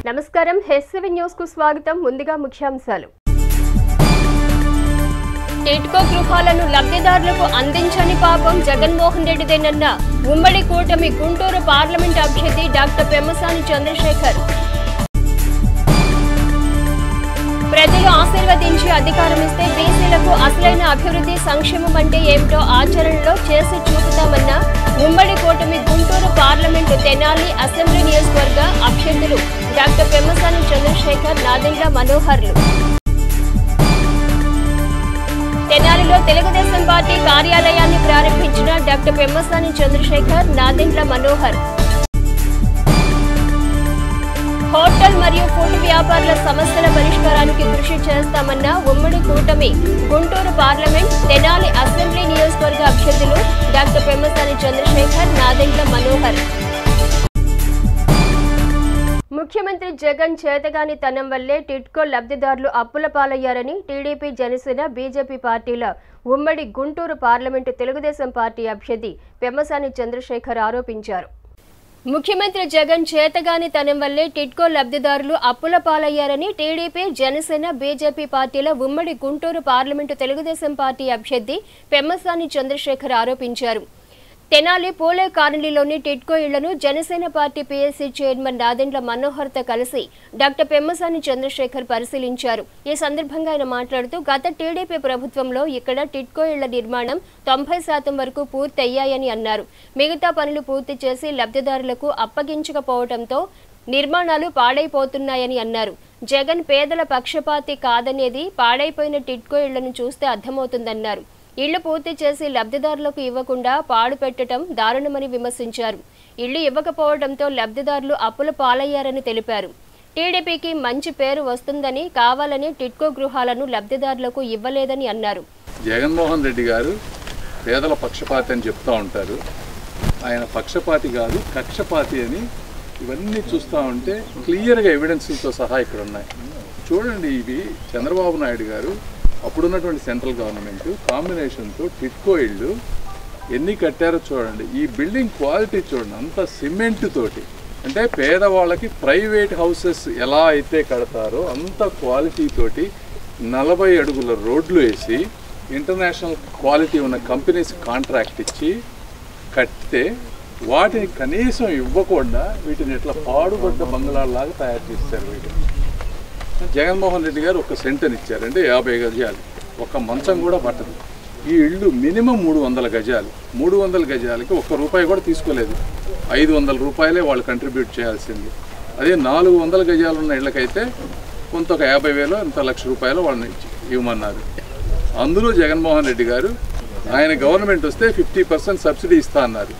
నమస్కారం హెస్7 న్యూస్ కు స్వాగతం ముందుగా ముఖ్యాంశాలు టిట్కో గృహాలను లబ్ధిదారులకు అందించని పాపం జగన్మోహన్ రెడ్డిదేనన్న ఉమ్మడి కూటమి గుంటూరు పార్లమెంట్ అభ్యర్థి డాక్టర్ పెమ్మసాని చంద్రశేఖర్ ప్రజలు ఆశీర్వదించి అధికారం ఇస్తే బీసీలకు అసలైన అభివృద్ధి సంక్షేమం అంటే ఏమిటో ఆచరణలో చేసి చూపుతామన్న ఉమ్మడి కూటమి గుంటూరు పార్లమెంటు తెనాలి అసెంబ్లీ నియోజకవర్గ అభ్యర్థులు డాక్టర్ పెమ్మసాని చంద్రశేఖర్ నాదెండ్ల మనోహర్లు తెనాలిలో తెలుగుదేశం పార్టీ కార్యాలయాన్ని ప్రారంభించిన డాక్టర్ పెమ్మసాని చంద్రశేఖర్ నాదెండ్ల మనోహర్ హోటల్ మరియు ఫుడ్ వ్యాపారుల సమస్యల పరిష్కారానికి కృషి చేస్తామన్న ఉమ్మడి కూటమి గుంటూరు పార్లమెంట్ తెనాలి అసెంబ్లీ నియోజకవర్గ అభ్యర్థులు డాక్టర్ పెమ్మసాని చంద్రశేఖర్ నాదెండ్ల మనోహర్ ముఖ్యమంత్రి జగన్ చేతగానితనం వల్లే టిట్కో లబ్ధిదారులు అప్పుల పాలయ్యారని టీడీపీ జనసేన బీజేపీ పార్టీల ఉమ్మడి గుంటూరు పార్లమెంటు తెలుగుదేశం పార్టీ అభ్యర్థి పెమ్మసాని చంద్రశేఖర్ ఆరోపించారు. ముఖ్యమంత్రి జగన్ చేతగానితనం వల్లే టిట్కో లబ్ధిదారులు అప్పుల పాలయ్యారని టీడీపీ జనసేన బీజేపీ పార్టీల ఉమ్మడి గుంటూరు పార్లమెంటు తెలుగుదేశం పార్టీ అభ్యర్థి పెమ్మసాని చంద్రశేఖర్ ఆరోపించారు. తెనాలి పూలే కాలనీలోని టిట్కో ఇళ్లను Janasena party PSC chairman Nadendla మనోహర్తో కలిసి డాక్టర్ పెమ్మసాని చంద్రశేఖర్ పరిశీలించారు. ఈ సందర్భంగా ఆయన మాట్లాడుతూ గత టీడీపీ ప్రభుత్వంలో ఇక్కడ టిట్కో ఇళ్ల నిర్మాణం 90% వరకు పూర్తయ్యాయని అన్నారు. మిగతా పనులు పూర్తి చేసి లబ్ధిదారులకు అప్పగించకపోవడంతో నిర్మాణాలు పాడైపోతున్నాయని అన్నారు. జగన్ పేదల పక్షపాతి కాదనేది పాడైపోయిన టిట్కో ఇళ్లను చూస్తే అర్థమవుతుందన్నారు. ఇళ్లు పూర్తి చేసి లబ్ధిదారులకు ఇవ్వకుండా పాడు పెట్టడం దారుణమని విమర్శించారు. ఇళ్లు ఇవ్వకపోవడంతో లబ్ధిదారులు అప్పుల పాలయ్యారని తెలిపారు. టీడీపీకి మంచి పేరు వస్తుందని కావాలని టిట్కో గృహాలను లబ్ధిదారులకు ఇవ్వలేదని అన్నారు. జగన్మోహన్ రెడ్డి గారు పేదల పక్షపాతి అని చెప్తూ ఉంటారు. ఆయన పక్షపాతి కాదు, కక్షపాతి అని ఇవన్నీ చూస్తూ ఉంటే క్లియర్గా ఎవిడెన్స్లతో సహా ఇక్కడ ఉన్నాయి. చూడండి, ఇవి చంద్రబాబు నాయుడు గారు అప్పుడున్నటువంటి సెంట్రల్ గవర్నమెంట్ కాంబినేషన్తో టిట్కో ఇళ్ళు ఎన్ని కట్టారో చూడండి. ఈ బిల్డింగ్ క్వాలిటీ చూడండి, అంత సిమెంట్ తోటి. అంటే పేదవాళ్ళకి ప్రైవేట్ హౌసెస్ ఎలా అయితే కడతారో అంత క్వాలిటీ తోటి 40 అడుగుల రోడ్లు వేసి ఇంటర్నేషనల్ క్వాలిటీ ఉన్న కంపెనీస్ కాంట్రాక్ట్ ఇచ్చి కట్టితే వాటిని కనీసం ఇవ్వకుండా వీటిని ఇట్లా పాడుబడ్డ బంగ్లాలాగా తయారు చేస్తారు. వీటిని జగన్మోహన్ రెడ్డి గారు ఒక సెంటర్ ఇచ్చారు, అంటే 50 గజాలు, ఒక మంచం కూడా పట్టదు. ఈ ఇళ్ళు మినిమం 300 గజాలు. 300 గజాలకి ₹1 కూడా తీసుకోలేదు. 500 రూపాయలే వాళ్ళు కంట్రిబ్యూట్ చేయాల్సింది. అదే 400 గజాలు ఉన్న ఇళ్ళకైతే కొంత ఒక 50,000 ఇంత ₹1,00,000 వాళ్ళని ఇవ్వమన్నారు. అందులో జగన్మోహన్ రెడ్డి గారు ఆయన గవర్నమెంట్ వస్తే 50% సబ్సిడీ ఇస్తా అన్నారు.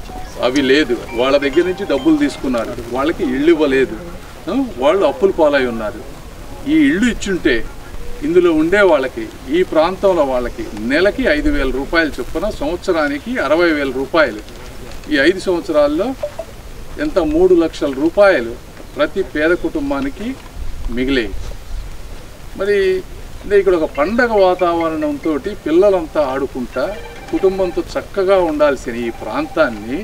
అవి లేదు, వాళ్ళ దగ్గర నుంచి డబ్బులు తీసుకున్నారు, వాళ్ళకి ఇళ్ళు ఇవ్వలేదు, వాళ్ళు అప్పుల పాలై ఉన్నారు. ఈ ఇళ్ళు ఇచ్చుంటే ఇందులో ఉండే వాళ్ళకి, ఈ ప్రాంతంలో వాళ్ళకి నెలకి 5,000 రూపాయలు చొప్పున, సంవత్సరానికి 60,000 రూపాయలు. ఈ 5 సంవత్సరాల్లో ఎంత 3 లక్షల రూపాయలు ప్రతి పేద కుటుంబానికి మిగిలేవి. మరి ఇక్కడ ఒక పండగ వాతావరణంతో పిల్లలంతా ఆడుకుంటా కుటుంబంతో చక్కగా ఉండాల్సిన ఈ ప్రాంతాన్ని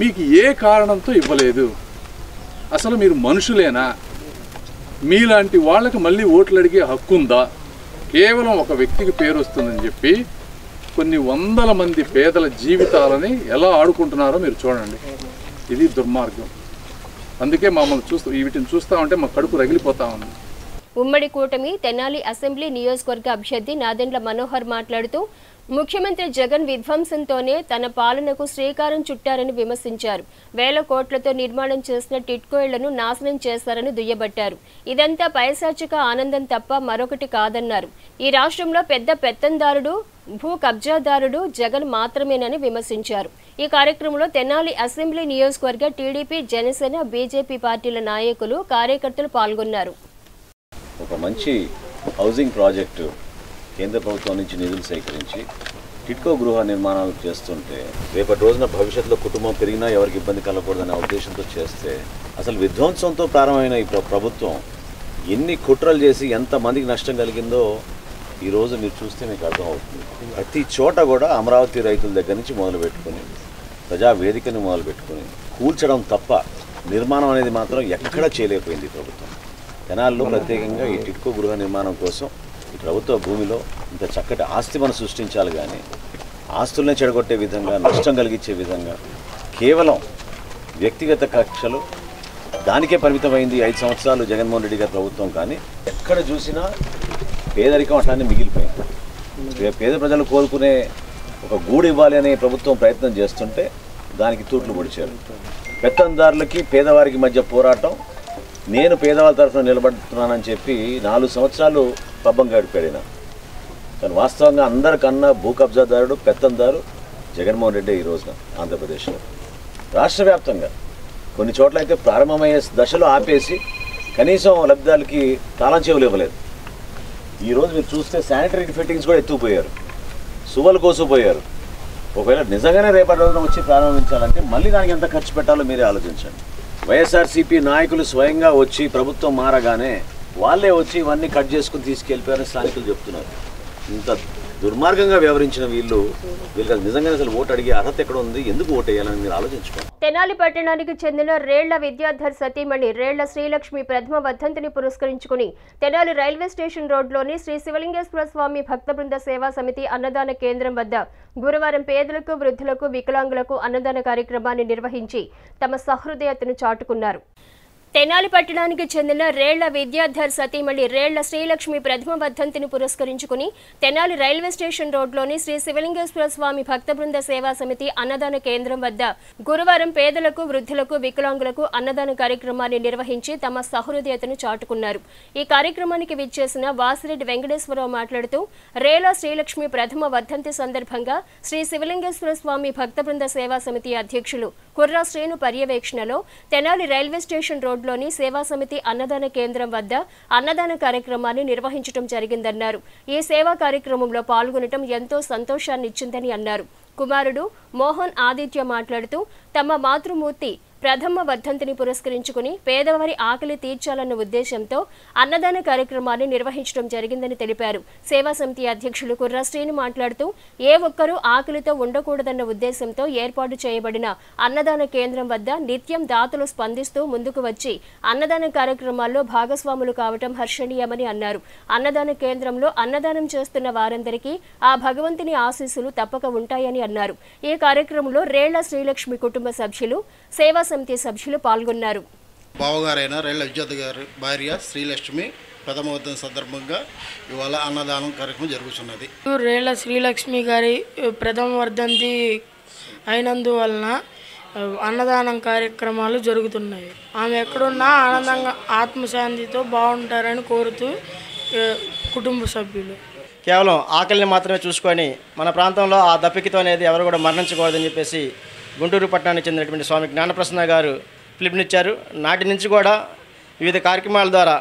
మీకు ఏ కారణంతో ఇవ్వలేదు? అసలు మీరు మనుషులేనా? మీలాంటి వాళ్ళకి మళ్ళీ ఓట్లు అడిగే హక్కు ఉందా? కేవలం ఒక వ్యక్తికి పేరు వస్తుందని చెప్పి కొన్ని వందల మంది పేదల జీవితాలని ఎలా ఆడుకుంటున్నారో మీరు చూడండి. ఇది దుర్మార్గం. అందుకే మమ్మల్ని వీటిని చూస్తూ ఉంటే మా కడుపు రగిలిపోతా ఉంది. ఉమ్మడి కూటమి తెనాలి అసెంబ్లీ నియోజకవర్గ అభ్యర్థి నాదెండ్ల మనోహర్ మాట్లాడుతూ ముఖ్యమంత్రి జగన్ విధ్వంసంతోనే తన పాలనకు శ్రీకారం చుట్టారని విమర్శించారు. 1000 కోట్లతో నిర్మాణం చేసిన టిట్కో ఇళ్లను నాశనం చేశారని దుయ్యబట్టారు. ఇదంతా పైశాచిక ఆనందం తప్ప మరొకటి కాదన్నారు. ఈ రాష్ట్రంలో పెద్ద పెత్తందారుడు, భూ కబ్జాదారుడు జగన్ మాత్రమేనని విమర్శించారు. ఈ కార్యక్రమంలో తెనాలి అసెంబ్లీ నియోజకవర్గ టీడీపీ జనసేన బీజేపీ పార్టీల నాయకులు, కార్యకర్తలు పాల్గొన్నారు. ఒక మంచి హౌసింగ్ ప్రాజెక్టు కేంద్ర ప్రభుత్వం నుంచి నిధులు సేకరించి టిట్కో గృహ నిర్మాణాలు చేస్తుంటే రేపటి రోజున భవిష్యత్తులో కుటుంబం పెరిగినా ఎవరికి ఇబ్బంది కలగకూడదనే ఉద్దేశంతో చేస్తే అసలు విధ్వంసంతో ప్రారంభమైన ఈ ప్రభుత్వం ఎన్ని కుట్రలు చేసి ఎంతమందికి నష్టం కలిగిందో ఈరోజు మీరు చూస్తే మీకు అర్థమవుతుంది. ప్రతి చోట కూడా అమరావతి రైతుల దగ్గర నుంచి మొదలుపెట్టుకుని ప్రజావేదికని మొదలుపెట్టుకుని కూల్చడం తప్ప నిర్మాణం అనేది మాత్రం ఎక్కడా చేయలేకపోయింది ప్రభుత్వం. తెనాలిలో ప్రత్యేకంగా ఈ టిడ్కో గృహ నిర్మాణం కోసం ఈ ప్రభుత్వ భూమిలో ఇంత చక్కటి ఆస్తి మనం సృష్టించాలి, కానీ ఆస్తుల్ని చెడగొట్టే విధంగా, నష్టం కలిగించే విధంగా కేవలం వ్యక్తిగత కక్షలు దానికే పరిమితమైంది 5 సంవత్సరాలు జగన్మోహన్ రెడ్డి గారి ప్రభుత్వం. కానీ ఎక్కడ చూసినా పేదరికం అట్లానే మిగిలిపోయింది. పేద ప్రజలు కోరుకునే ఒక గూడు ఇవ్వాలి అనే ప్రభుత్వం ప్రయత్నం చేస్తుంటే దానికి తూట్లు పొడిచారు. పెత్తందారులకి పేదవారికి మధ్య పోరాటం, నేను పేదవాళ్ళ తరఫున నిలబడుతున్నానని చెప్పి 4 సంవత్సరాలు పబ్బం గడిపాడిన. కానీ వాస్తవంగా అందరికన్నా భూ కబ్జాదారుడు, పెత్తందారు జగన్మోహన్ రెడ్డి ఈ రోజున ఆంధ్రప్రదేశ్లో. రాష్ట్ర వ్యాప్తంగా కొన్ని చోట్ల అయితే ప్రారంభమయ్యే దశలో ఆపేసి కనీసం లబ్ధిదారులకి తాళం చెవులు ఇవ్వలేదు. ఈరోజు మీరు చూస్తే శానిటరీ ఫిట్టింగ్స్ కూడా ఎత్తుకుపోయారు, సువ్వలు కోసుకుపోయారు. ఒకవేళ నిజంగానే రేపటి రోజున వచ్చి ప్రారంభించాలంటే మళ్ళీ దానికి ఎంత ఖర్చు పెట్టాలో మీరే ఆలోచించండి. వైఎస్ఆర్సీపీ నాయకులు స్వయంగా వచ్చి ప్రభుత్వం మారగానే వాళ్ళే వచ్చి ఇవన్నీ కట్ చేసుకుని తీసుకెళ్ళిపోయారని స్థానికులు చెప్తున్నారు. ఇంత దుర్మార్గంగా వ్యవహరించిన వీళ్ళకి నిజంగానే అసలు ఓటు అడిగే అర్హత ఎక్కడ ఉంది, ఎందుకు ఓటు వేయాలని మీరు ఆలోచించుకోండి. తెనాలి పట్టణానికి చెందిన రేళ్ల విద్యాధర్ సతీమణి రేళ్ల శ్రీలక్ష్మి ప్రథమ వర్ధంతిని పురస్కరించుకుని తెనాలి రైల్వే స్టేషన్ రోడ్లోని శ్రీ శివలింగేశ్వర స్వామి భక్త బృంద సేవా సమితి అన్నదాన కేంద్రం వద్ద గురువారం పేదలకు, వృద్ధులకు, వికలాంగులకు అన్నదాన కార్యక్రమాన్ని నిర్వహించి తమ సహృదయతను చాటుకున్నారు. తెనాలి పట్టణానికి చెందిన రేళ్ల విద్యాధర్ సతీమణి రేళ్ల శ్రీలక్ష్మి ప్రథమ వర్ధంతిని పురస్కరించుకుని తెనాలి రైల్వే స్టేషన్ రోడ్లోని శ్రీ శివలింగేశ్వర స్వామి భక్త బృంద సేవా సమితి అన్నదాన కేంద్రం వద్ద గురువారం పేదలకు, వృద్ధులకు, వికలాంగులకు అన్నదాన కార్యక్రమాన్ని నిర్వహించి తమ సహృదయతను చాటుకున్నారు. ఈ కార్యక్రమానికి విచ్చేసిన వాసిరెడ్డి వెంకటేశ్వరరావు మాట్లాడుతూ రేళ్ల శ్రీలక్ష్మి ప్రథమ వర్ధంతి సందర్భంగా శ్రీ శివలింగేశ్వర స్వామి భక్త బృంద సేవా సమితి అధ్యక్షులు కుర్రా శ్రేణు పర్యవేక్షణలో తెనాలి రైల్వే స్టేషన్ రోడ్లోని సేవా సమితి అన్నదాన కేంద్రం వద్ద అన్నదాన కార్యక్రమాన్ని నిర్వహించడం జరిగిందన్నారు. ఈ సేవా కార్యక్రమంలో పాల్గొనడం ఎంతో సంతోషాన్నిచ్చిందని అన్నారు. కుమారుడు మోహన్ ఆదిత్య మాట్లాడుతూ తమ మాతృమూర్తి ప్రథమ వర్ధంతిని పురస్కరించుకుని పేదవారి ఆకలి తీర్చాలన్న ఉద్దేశంతో అన్నదాన కార్యక్రమాన్ని నిర్వహించడం జరిగిందని తెలిపారు. సేవా సమితి అధ్యక్షులు కుర్రా శ్రీను మాట్లాడుతూ ఏ ఒక్కరూ ఆకలితో ఉండకూడదన్న ఉద్దేశంతో ఏర్పాటు చేయబడిన అన్నదాన కేంద్రం వద్ద నిత్యం దాతలు స్పందిస్తూ ముందుకు వచ్చి అన్నదాన కార్యక్రమాల్లో భాగస్వాములు కావటం హర్షణీయమని అన్నారు. అన్నదాన కేంద్రంలో అన్నదానం చేస్తున్న వారందరికీ ఆ భగవంతుని ఆశీస్సులు తప్పక ఉంటాయని అన్నారు. ఈ కార్యక్రమంలో రేళ్ల శ్రీలక్ష్మి కుటుంబ సభ్యులు, సేవా సమితి సభ్యులు పాల్గొన్నారు. బావగారైన రేళ్ల విద్యార్థి గారి భార్య శ్రీలక్ష్మి ప్రథమ వర్ధంతి సందర్భంగా ఇవాళ అన్నదానం కార్యక్రమం జరుగుతున్నది. రేళ్ల శ్రీలక్ష్మి గారి ప్రథమ వర్ధంతి అయినందువలన అన్నదానం కార్యక్రమాలు జరుగుతున్నాయి. ఆమె ఎక్కడున్నా ఆనందంగా ఆత్మశాంతితో బాగుంటారని కోరుతూ కుటుంబ సభ్యులు కేవలం ఆకలిని మాత్రమే చూసుకొని మన ప్రాంతంలో ఆ దప్పికతో అనేది ఎవరు కూడా మరణించకూడదని చెప్పేసి గుంటూరు పట్టణానికి చెందినటువంటి స్వామి జ్ఞానప్రసన్న గారు పిలుపునిచ్చారు. నాటి నుంచి కూడా వివిధ కార్యక్రమాల ద్వారా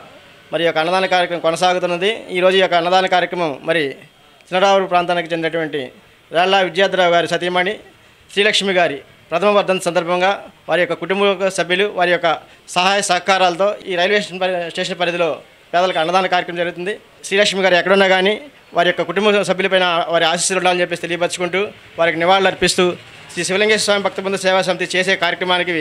మరి యొక్క అన్నదాన కార్యక్రమం కొనసాగుతున్నది. ఈరోజు ఈ యొక్క అన్నదాన కార్యక్రమం మరి చిన్నరావు ప్రాంతానికి చెందినటువంటి రేళ్ల విద్యాధరరావు గారి సతీమణి శ్రీలక్ష్మి గారి ప్రథమ వర్ధంతి సందర్భంగా వారి యొక్క కుటుంబ సభ్యులు వారి యొక్క సహాయ సహకారాలతో ఈ రైల్వే స్టేషన్ పరిధిలో పేదలకు అన్నదాన కార్యక్రమం జరుగుతుంది. శ్రీలక్ష్మి గారు ఎక్కడున్నా కానీ వారి యొక్క కుటుంబ సభ్యులపైన వారి ఆశీస్సులు ఉండాలని చెప్పేసి తెలియపరుచుకుంటూ వారికి నివాళులు అర్పిస్తూ శ్రీ శివలింగేశ్వర స్వామి భక్త బృంద సేవా సమితి చేసే కార్యక్రమానికి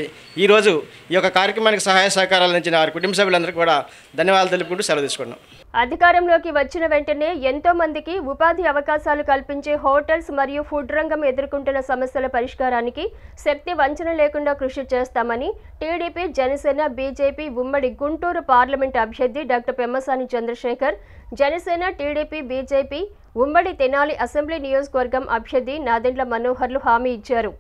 ఈరోజు ఈ యొక్క కార్యక్రమానికి సహాయ సహకారాలు అందించిన వారి కుటుంబ సభ్యులందరికీ కూడా ధన్యవాదాలు తెలుపుకుంటూ సెలవు తీసుకున్నాం. అధికారంలోకి వచ్చిన వెంటనే ఎంతో మందికి ఉపాధి అవకాశాలు కల్పించే హోటల్స్ మరియు ఫుడ్ రంగం ఎదుర్కొంటున్న సమస్యల పరిష్కారానికి శక్తి వంచన లేకుండా కృషి చేస్తామని టీడీపీ, జనసేన, బీజేపీ ఉమ్మడి గుంటూరు పార్లమెంట్ అభ్యర్థి doctor Pemmasani Chandrasekhar, Janasena, TDP, BJP ఉమ్మడి తెనాలి అసెంబ్లీ నియోజకవర్గం అభ్యర్థి నాదెండ్ల మనోహర్లు హామీ ఇచ్చారు.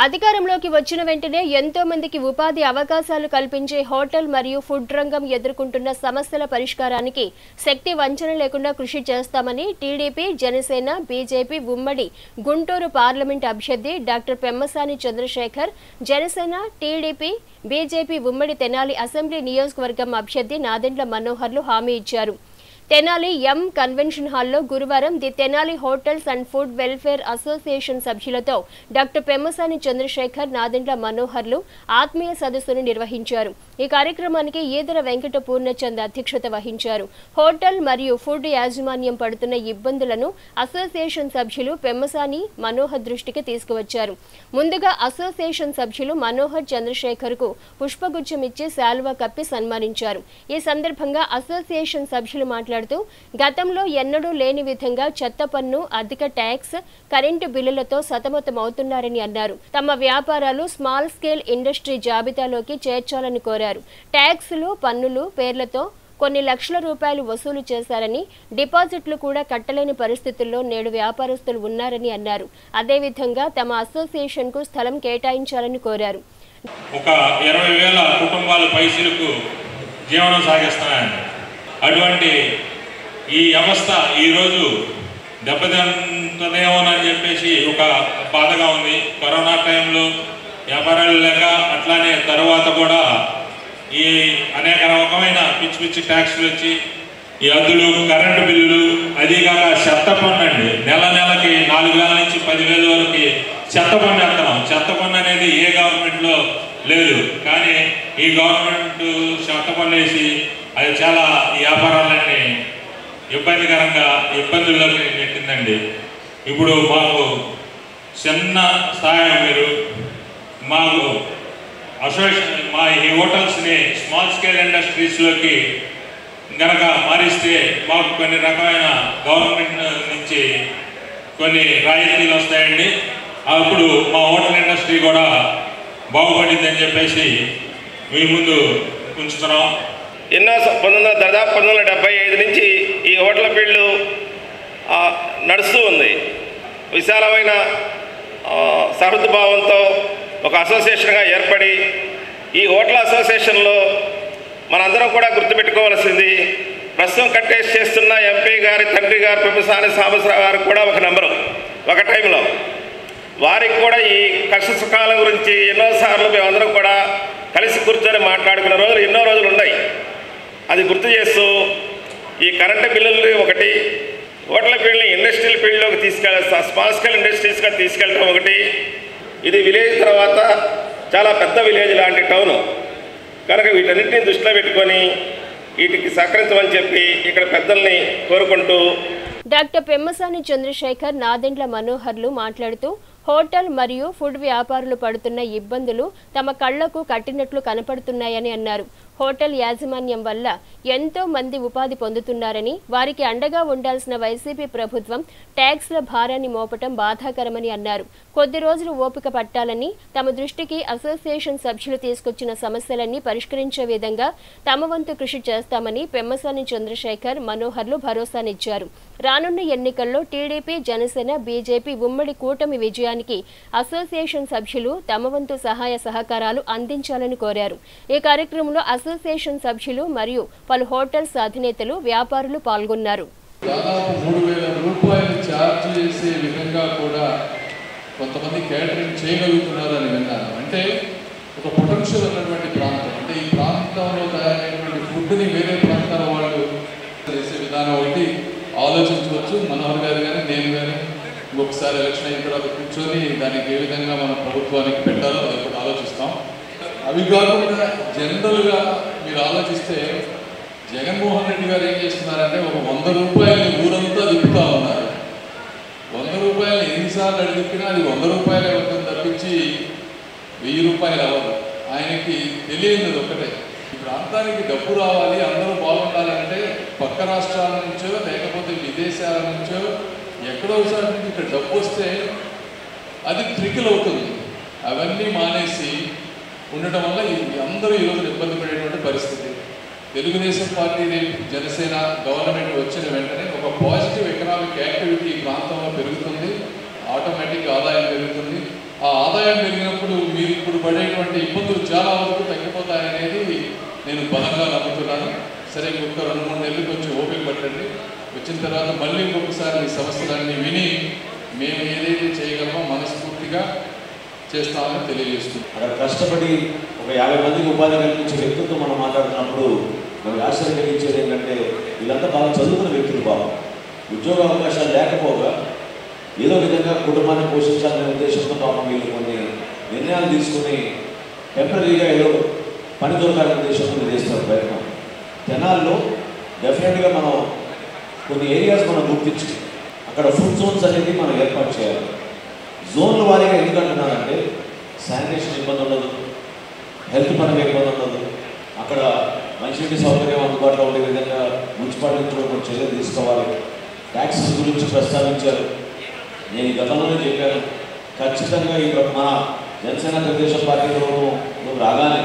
అధికారంలోకి వచ్చిన వెంటనే ఎంతో మందికి ఉపాధి అవకాశాలు కల్పించే హోటల్ మరియు ఫుడ్ రంగం ఎదుర్కొంటున్న సమస్యల పరిష్కారానికి శక్తి వంచన లేకుండా కృషి చేస్తామని టీడీపీ, జనసేన, బీజేపీ ఉమ్మడి గుంటూరు పార్లమెంట్ అభ్యర్థి doctor Pemmasani Chandrasekhar, Janasena, TDP, BJP ఉమ్మడి తెనాలి అసెంబ్లీ నియోజకవర్గం అభ్యర్థి నాదెండ్ల మనోహర్లు హామీ ఇచ్చారు. తెనాలి ఎం కన్వెన్షన్ హాల్లో గురువారం the Tenali hotels and food welfare association సభ్యులతో డాక్టర్ పెమ్మసాని చంద్రశేఖర్, నాదెండ్ల మనోహర్లు ఆత్మీయ సదస్సును నిర్వహించారు. ఈ కార్యక్రమానికి ఈదర వెంకట పూర్ణచంద్ అధ్యక్షత వహించారు. హోటల్ మరియు ఫుడ్ యాజమాన్యం పడుతున్న ఇబ్బందులను అసోసియేషన్ సభ్యులు పెమ్మసాని మనోహర్ దృష్టికి తీసుకువచ్చారు. ముందుగా అసోసియేషన్ సభ్యులు మనోహర్ చంద్రశేఖర్ కు పుష్పగుచ్చం ఇచ్చి శాలువా కప్పి సన్మానించారు. ఈ సందర్భంగా అసోసియేషన్ సభ్యులు మాట్లాడుతూ గతంలో ఎన్నడూ లేని విధంగా చెత్త పన్ను, అధిక ట్యాక్స్, కరెంటు బిల్లులతో సతమతమవుతున్నారని అన్నారు. తమ వ్యాపారాలు స్మాల్ స్కేల్ ఇండస్ట్రీ జాబితాలోకి చేర్చాలని కోరారు. ట్యాక్సులు, పన్నులు పేర్లతో కొన్ని లక్షల రూపాయలు వసూలు చేశారని, డిపాజిట్లు కూడా కట్టలేని పరిస్థితుల్లో నేడు వ్యాపారస్తులు ఉన్నారని అన్నారు. అదేవిధంగా తమ అసోసియేషన్ కు స్థలం కేటాయించాలని కోరారు. ఒక 20,000 కుటుంబాల పైసలకు జీవనం సాగిస్తున్నాయండి. అటువంటి ఈ వ్యవస్థ ఈరోజు దెబ్బతింటుందేమోనని చెప్పేసి ఒక బాధగా ఉంది. కరోనా టైంలో వ్యాపారాలు లేక, అట్లానే తర్వాత కూడా ఈ అనేక రకమైన పిచ్చి పిచ్చి ట్యాక్స్లు వచ్చి ఈ అద్దులు, కరెంటు బిల్లులు, అదిగాక చెత్త పన్ను అండి. నెలకి 4,000 నుంచి 10,000 వరకు చెత్త పన్ను వేస్తున్నాం. చెత్త పన్ను అనేది ఏ గవర్నమెంట్లో లేదు, కానీ ఈ గవర్నమెంట్ చెత్త పన్ను వేసి అది చాలా వ్యాపారాలన్నీ ఇబ్బందుల్లోకి నెట్టిందండి. ఇప్పుడు మాకు చిన్న సహాయం, మీరు మాకు అసోసియేషన్ మా ఈ హోటల్స్ని స్మాల్ స్కేల్ ఇండస్ట్రీస్లోకి గనక మారిస్తే మాకు కొన్ని రకమైన గవర్నమెంట్ నుంచి కొన్ని రాయితీలు వస్తాయండి. అప్పుడు మా హోటల్ ఇండస్ట్రీ కూడా బాగుపడిందని చెప్పేసి మీ ముందు ఉంచుతున్నాం. దాదాపు 1975 నుంచి ఈ హోటల్ ఫీల్డ్ నడుస్తూ ఉంది. విశాలమైన సహృద్భావంతో ఒక అసోసియేషన్గా ఏర్పడి, ఈ హోటల్ అసోసియేషన్లో మనందరం కూడా గుర్తుపెట్టుకోవాల్సింది, ప్రస్తుతం కంటెస్ట్ చేస్తున్న ఎంపీ గారి తండ్రి గారు పెమ్మసాని సాంబశివరావు గారు కూడా ఒక నెంబరు. ఒక టైంలో వారికి కూడా ఈ కష్ట సుఖాల గురించి ఎన్నోసార్లు మేమందరం కూడా కలిసి కూర్చొని మాట్లాడుకున్న రోజులు ఎన్నో రోజులు ఉన్నాయి. అది గుర్తు చేస్తూ ఈ కరెంటు బిల్లులు ఒకటి, హోటల్ ఫీల్డ్ని ఇండస్ట్రియల్ ఫీల్డ్లోకి స్మాల్ స్కేల్ ఇండస్ట్రీస్గా తీసుకెళ్ళడం ఒకటి. ఇది విలేజ్ తర్వాత చాలా పెద్ద విలేజ్ లాంటి టౌను కనుక వీటన్నిటిని దృష్టిలో పెట్టుకొని వీటికి సహకరించమని చెప్పి ఇక్కడ పెద్దల్ని కోరుకుంటూ డాక్టర్ పెమ్మసాని చంద్రశేఖర్, నాదెండ్ల మనోహర్లు మాట్లాడుతూ హోటల్ మరియు ఫుడ్ వ్యాపారులు పడుతున్న ఇబ్బందులు తమ కళ్లకు కట్టినట్లు కనపడుతున్నాయని అన్నారు. హోటల్ యాజమాన్యం వల్ల ఎంతో మంది ఉపాధి పొందుతున్నారని, వారికి అండగా ఉండాల్సిన వైసీపీ ప్రభుత్వం ట్యాక్స్ల భారాన్ని మోపటం బాధాకరమని అన్నారు. కొద్ది రోజులు ఓపిక పట్టాలని, తమ దృష్టికి అసోసియేషన్ సభ్యులు తీసుకొచ్చిన సమస్యలన్నీ పరిష్కరించే విధంగా తమ వంతు కృషి చేస్తామని పెమ్మసాని చంద్రశేఖర్, మనోహర్లు భరోసానిచ్చారు. రానున్న ఎన్నికల్లో టీడీపీ, జనసేన, బీజేపీ ఉమ్మడి కూటమి విజయానికి అసోసియేషన్ సభ్యులు తమ వంతు సహాయ సహకారాలు అందించాలని కోరారు. ఈ కార్యక్రమంలో అసోసియేషన్ సభ్యులు మరియు పలు హోటల్స్ అధినేతలు, వ్యాపారులు పాల్గొన్నారు. దాదాపు 3,000 రూపాయలు ఛార్జ్ చేసే విధంగా కూడా కొంతమంది కేటరింగ్ చేయగలుగుతున్నారని విన్నాను. అంటే ఒక పొటెన్షియల్ ఉన్నటువంటి ప్రాంతం, అంటే ఈ ప్రాంతంలో తయారైనటువంటి ఫుడ్ని వేరే ప్రాంతాల వాళ్ళు చేసే విధానం ఒకటి ఆలోచించవచ్చు. మనోహర్ గారు కానీ నేను కానీ ఇంకొకసారి ఎలక్షన్ అయిన తర్వాత కూర్చొని దానికి ఏ విధంగా మన ప్రభుత్వానికి పెట్టాలో అది ఒకటి ఆలోచిస్తాం. అవి కాకుండా జనరల్గా మీరు ఆలోచిస్తే జగన్మోహన్ రెడ్డి గారు ఏం చేస్తున్నారంటే ఒక 100 రూపాయలని ఊరంతా తిప్పుతూ ఉన్నారు. 100 రూపాయలు ఎన్నిసార్లు అడిగినా అది 100 రూపాయలు అవుతుంది తప్పించి 1000 రూపాయలు అవ్వదు. ఆయనకి తెలియనిది ఒకటే, ఈ ప్రాంతానికి డబ్బు రావాలి, అందరూ బాగుండాలంటే పక్క రాష్ట్రాల నుంచో లేకపోతే విదేశాల నుంచో ఎక్కడో ఒకసారి నుంచి ఇక్కడ డబ్బు వస్తే అది ట్రికిల్ అవుతుంది. అవన్నీ మానేసి ఉండటం వల్ల అందరూ ఈరోజు ఇబ్బంది పడేటువంటి పరిస్థితి. తెలుగుదేశం పార్టీ, జనసేన గవర్నమెంట్ వచ్చిన వెంటనే ఒక పాజిటివ్ ఎకనామిక్ యాక్టివిటీ ఈ ప్రాంతంలో పెరుగుతుంది, ఆటోమేటిక్ ఆదాయం పెరుగుతుంది. ఆ ఆదాయం పెరిగినప్పుడు మీరు ఇప్పుడు పడేటువంటి ఇబ్బందులు చాలా వరకు తగ్గిపోతాయనేది నేను బలంగా నమ్ముతున్నాను. సరే, ఇంకొక 2-3 నెలలు కొంచెం ఓపిక పట్టండి. వచ్చిన తర్వాత మళ్ళీ ఇంకొకసారి ఈ సమస్యలన్నీ విని మేము ఏదైతే చేయగలమో మనస్ఫూర్తిగా చేస్తామని తెలియజేస్తుంది. అక్కడ కష్టపడి ఒక 50 మందికి ఉపాధి కల్పించే వ్యక్తులతో మనం మాట్లాడుతున్నప్పుడు మనకు ఆశ్చర్యం కలిగించేది ఏంటంటే వీళ్ళంతా బాగా చదువుకున్న వ్యక్తులు, బాగా ఉద్యోగ అవకాశాలు లేకపోగా ఏదో విధంగా కుటుంబాన్ని పోషించాలనే ఉద్దేశంతో పాపం వీళ్ళు కొన్ని నిర్ణయాలు తీసుకుని టెంపరీగా ఏదో పని దొరకాలనే ఉద్దేశంతో చేస్తారు ప్రయత్నం. తెనాల్లో డెఫినెట్గా మనం కొన్ని ఏరియాస్ మనం గుర్తించి అక్కడ ఫుడ్ జోన్స్ అనేది మనం ఏర్పాటు చేయాలి. జోన్ల వారీగా ఎందుకంటున్నారంటే శానిటేషన్ ఇబ్బంది ఉండదు, హెల్త్ పరంగా ఇబ్బంది ఉండదు, అక్కడ మంచినీటి సౌకర్యం అందుబాటులో ఉండే విధంగా మున్సిపాలిటీలో కొన్ని చర్యలు తీసుకోవాలి. ట్యాక్సెస్ గురించి ప్రస్తావించారు. నేను ఈ గతంలోనే చెప్పాను, ఖచ్చితంగా ఈ మన జనసేన తెలుగుదేశం పార్టీలో రాగానే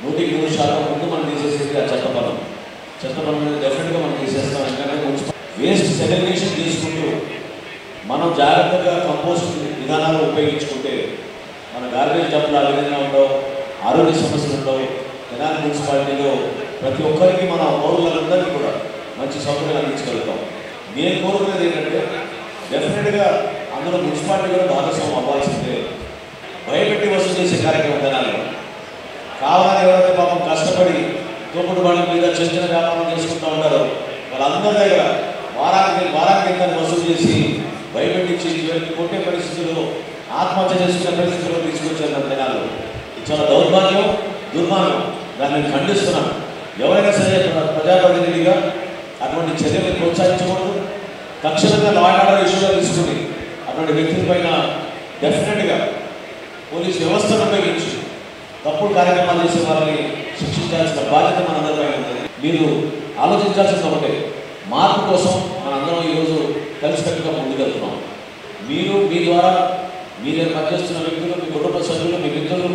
100% ముందు మనం తీసేసేది ఆ చట్టపరం డెఫినెట్గా మనం తీసేస్తాం. ఎందుకంటే మున్సిపల్ వేస్ట్ సెగ్రిగేషన్ తీసుకుంటూ మనం జాగ్రత్తగా కంపోస్ట్ విధానాలు ఉపయోగించుకుంటే మన గార్బేజ్ డబ్బులు ఆ విధంగా ఉండవు, ఆరోగ్య సమస్యలు ఉండవు. తెనాలి మున్సిపాలిటీలో ప్రతి ఒక్కరికి మన పౌరులందరికీ కూడా మంచి సౌకర్యాలు అందించగలుగుతాం. నేను కోరుకునేది ఏంటంటే డెఫినెట్గా అందులో మున్సిపాలిటీ కూడా భాగస్వామ్యం అవ్వాల్సిందే. భయపెట్టి వసూలు చేసే కార్యక్రమం తెనాలి. కావాలని ఎవరైతే పాపం కష్టపడి తోపుడు వాళ్ళ మీద చిన్న చిన్న వ్యాపారం చేసుకుంటూ ఉంటారో వాళ్ళందరి దగ్గర వారానికి ఎంత వసూలు చేసి భయపెట్టించి కొట్టే పరిస్థితుల్లో ఆత్మహత్య చేసుకునే పరిస్థితుల్లో తీసుకొచ్చారు తెనాలి. ఇది చాలా దౌర్భాగ్యం, దుర్మార్గం. దాన్ని నేను ఖండిస్తున్నాను. ఎవరైనా సరే ప్రజాప్రతినిధిగా అటువంటి చర్యలు ప్రోత్సహించకూడదు. తక్షణంగా లా అండ్ ఆర్డర్ ఇష్యూగా తీసుకుని అటువంటి వ్యక్తులపైన డెఫినెట్గా పోలీస్ వ్యవస్థను ఉపయోగించి తప్పుడు కార్యక్రమాలు చేసే వారిని శిక్షించాల్సిన బాధ్యత మనందరిపై ఉంది. మీరు ఆలోచించాల్సింది ఒకటే, మార్పు కోసం మనందరం ఈరోజు కలిసికట్టుగా ముందుకెళ్తున్నాం. మీరు మీ ద్వారా మీరే పనిచేస్తున్న వ్యక్తులు, మీ కుటుంబ సభ్యులు, మీ మిత్రులు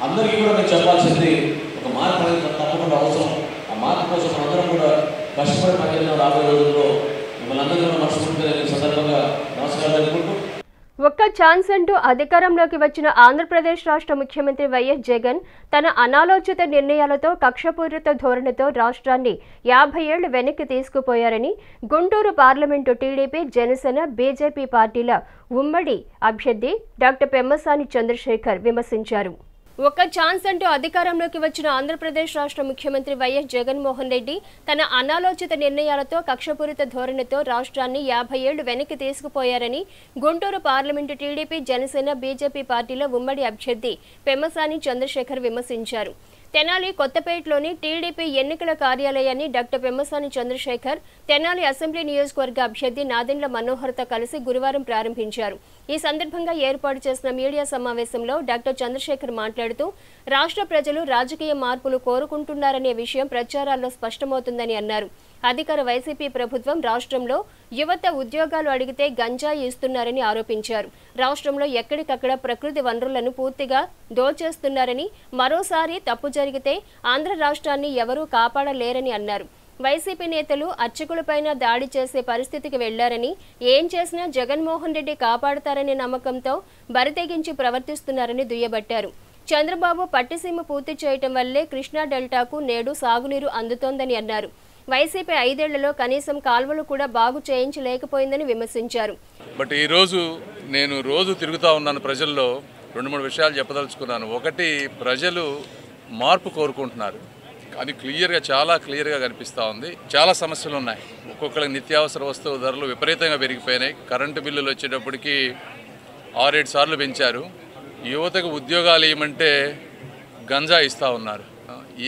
అందరికీ కూడా మీరు చెప్పాల్సింది ఒక మార్పు అనేది తప్పకుండా అవసరం. ఆ మార్పు కోసం మనందరం కూడా కష్టపడి పనిచేయడం రాబోయే రోజుల్లో మిమ్మల్ని అందరికీ కూడా మనస్ఫూర్తిగా ఈ సందర్భంగా నమస్కారాలు తెలుపుకుంటూ ఒక్క ఛాన్స్ అంటూ అధికారంలోకి వచ్చిన ఆంధ్రప్రదేశ్ రాష్ట్ర ముఖ్యమంత్రి వైఎస్ జగన్ తన అనాలోచిత నిర్ణయాలతో కక్షపూరిత ధోరణితో రాష్ట్రాన్ని 50 ఏళ్లు వెనక్కి తీసుకుపోయారని Guntur parliament TDP, Janasena, BJP పార్టీల ఉమ్మడి అభ్యర్థి డాక్టర్ పెమ్మసాని చంద్రశేఖర్ విమర్శించారు. ఒక్క ఛాన్స్ అంటూ అధికారంలోకి వచ్చిన ఆంధ్రప్రదేశ్ రాష్ట్ర ముఖ్యమంత్రి వైఎస్ జగన్మోహన్ రెడ్డి తన అనాలోచిత నిర్ణయాలతో కక్షపూరిత ధోరణితో రాష్ట్రాన్ని 50 ఏళ్లు వెనక్కి తీసుకుపోయారని Guntur parliament TDP, Janasena, BJP పార్టీల ఉమ్మడి అభ్యర్థి పెమ్మసాని చంద్రశేఖర్ విమర్శించారు. తెనాలి కొత్తపేటలోని టీడీపీ ఎన్నికల కార్యాలయాన్ని డాక్టర్ పెమ్మసాని చంద్రశేఖర్ తెనాలి అసెంబ్లీ నియోజకవర్గ అభ్యర్థి నాదెండ్ల మనోహర్తో కలిసి గురువారం ప్రారంభించారు. ఈ సందర్భంగా ఏర్పాటు చేసిన మీడియా సమావేశంలో డాక్టర్ చంద్రశేఖర్ మాట్లాడుతూ రాష్ట్ర ప్రజలు రాజకీయ మార్పులు కోరుకుంటున్నారనే విషయం ప్రచారాల్లో స్పష్టమవుతుందని అన్నారు. అధికార వైసీపీ ప్రభుత్వం రాష్ట్రంలో యువత ఉద్యోగాలు అడిగితే గంజాయి ఇస్తున్నారని ఆరోపించారు. రాష్ట్రంలో ఎక్కడికక్కడ ప్రకృతి వనరులను పూర్తిగా దోచేస్తున్నారని, మరోసారి తప్పు జరిగితే ఆంధ్ర రాష్ట్రాన్ని ఎవరూ కాపాడలేరని అన్నారు. వైసీపీ నేతలు అర్చకులపైన దాడి చేసే పరిస్థితికి వెళ్లారని, ఏం చేసినా జగన్మోహన్ రెడ్డి కాపాడతారనే నమ్మకంతో బరితెగించి ప్రవర్తిస్తున్నారని దుయ్యబట్టారు. చంద్రబాబు పట్టిసీమ పూర్తి చేయటం వల్లే కృష్ణా డెల్టాకు నేడు సాగునీరు అందుతోందని అన్నారు. వైసీపీ 5 ఏళ్లలో కనీసం కాల్వలు కూడా బాగు చేయించలేకపోయిందని విమర్శించారు. బట్ ఈరోజు నేను రోజు తిరుగుతూ ఉన్నాను ప్రజల్లో, 2-3 విషయాలు చెప్పదలుచుకున్నాను. ఒకటి, ప్రజలు మార్పు కోరుకుంటున్నారు. అది చాలా క్లియర్గా కనిపిస్తూ ఉంది. చాలా సమస్యలు ఉన్నాయి. ఒక్కొక్కరికి నిత్యావసర వస్తువు ధరలు విపరీతంగా పెరిగిపోయినాయి. కరెంటు బిల్లులు వచ్చేటప్పటికి 6-7 సార్లు పెంచారు. యువతకు ఉద్యోగాలు ఇవ్వమంటే గంజా ఇస్తూ ఉన్నారు.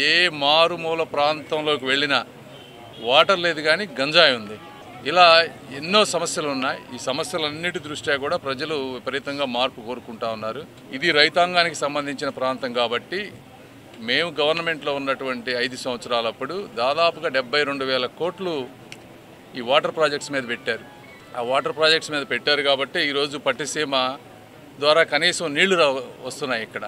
ఏ మారుమూల ప్రాంతంలోకి వెళ్ళినా వాటర్ లేదు కానీ గంజాయి ఉంది. ఇలా ఎన్నో సమస్యలు ఉన్నాయి. ఈ సమస్యలన్నిటి దృష్ట్యా కూడా ప్రజలు విపరీతంగా మార్పు కోరుకుంటా ఉన్నారు. ఇది రైతాంగానికి సంబంధించిన ప్రాంతం కాబట్టి మేము గవర్నమెంట్లో ఉన్నటువంటి 5 సంవత్సరాలప్పుడు దాదాపుగా 72,000 కోట్లు ఈ వాటర్ ప్రాజెక్ట్స్ మీద పెట్టారు. ఆ వాటర్ ప్రాజెక్ట్స్ మీద పెట్టారు కాబట్టి ఈరోజు పట్టిసీమ ద్వారా కనీసం నీళ్లు వస్తున్నాయి ఇక్కడ.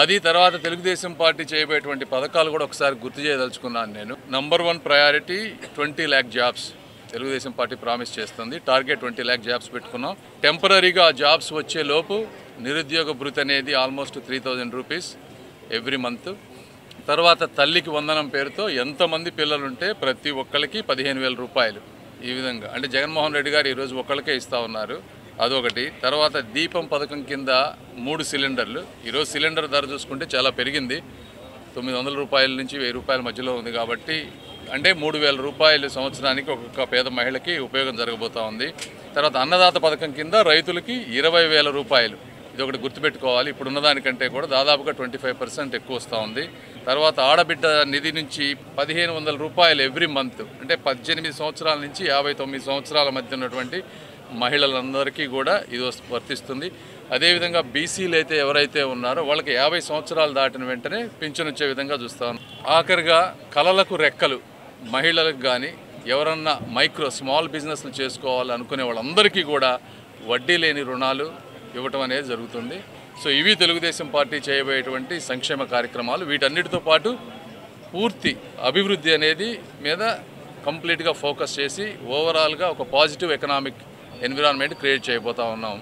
అది తర్వాత తెలుగుదేశం పార్టీ చేయబోయేటువంటి పథకాలు కూడా ఒకసారి గుర్తు చేయదలుచుకున్నాను నేను. Number 1 priority 20 lakh jobs Telugu Desam party promise చేస్తుంది. టార్గెట్ 20 lakh జాబ్స్ పెట్టుకున్నాం. టెంపరీగా జాబ్స్ వచ్చే లోపు నిరుద్యోగ భృతి అనేది ఆల్మోస్ట్ 3,000 రూపీస్ ఎవ్రీ మంత్. తర్వాత తల్లికి వందనం పేరుతో ఎంతమంది పిల్లలుంటే ప్రతి ఒక్కరికి 15,000 రూపాయలు. ఈ విధంగా అంటే జగన్మోహన్ రెడ్డి గారు ఈరోజు ఒక్కరికే ఇస్తూ ఉన్నారు. అదొకటి. తర్వాత దీపం పథకం కింద 3 సిలిండర్లు. ఈరోజు సిలిండర్ ధర చూసుకుంటే చాలా పెరిగింది. 900 రూపాయల నుంచి 1000 రూపాయల మధ్యలో ఉంది కాబట్టి అంటే 3000 రూపాయలు సంవత్సరానికి ఒక్కొక్క పేద మహిళకి ఉపయోగం జరగబోతూ ఉంది. తర్వాత అన్నదాత పథకం కింద రైతులకి 20,000 రూపాయలు, ఇది ఒకటి గుర్తుపెట్టుకోవాలి. ఇప్పుడు ఉన్నదానికంటే కూడా దాదాపుగా 25% ఎక్కువ వస్తూ ఉంది. తర్వాత ఆడబిడ్డ నిధి నుంచి 1500 రూపాయలు ఎవ్రీ మంత్, అంటే 18 సంవత్సరాల నుంచి 59 సంవత్సరాల మధ్య ఉన్నటువంటి మహిళలందరికీ కూడా ఇది వర్తిస్తుంది. అదేవిధంగా బీసీలు అయితే ఎవరైతే ఉన్నారో వాళ్ళకి 50 సంవత్సరాలు దాటిన వెంటనే పింఛను వచ్చే విధంగా చూస్తాం. ఆఖరిగా కళలకు రెక్కలు మహిళలకు కానీ ఎవరన్నా స్మాల్ బిజినెస్లు చేసుకోవాలనుకునే వాళ్ళందరికీ కూడా వడ్డీ లేని రుణాలు ఇవ్వటం అనేది జరుగుతుంది. సో ఇవి తెలుగుదేశం పార్టీ చేయబోయేటువంటి సంక్షేమ కార్యక్రమాలు. వీటన్నిటితో పాటు పూర్తి అభివృద్ధి అనేది మీద కంప్లీట్గా ఫోకస్ చేసి ఓవరాల్గా ఒక పాజిటివ్ ఎకనామిక్ ఎన్విరాన్మెంట్ క్రియేట్ చేయబోతూ ఉన్నాం.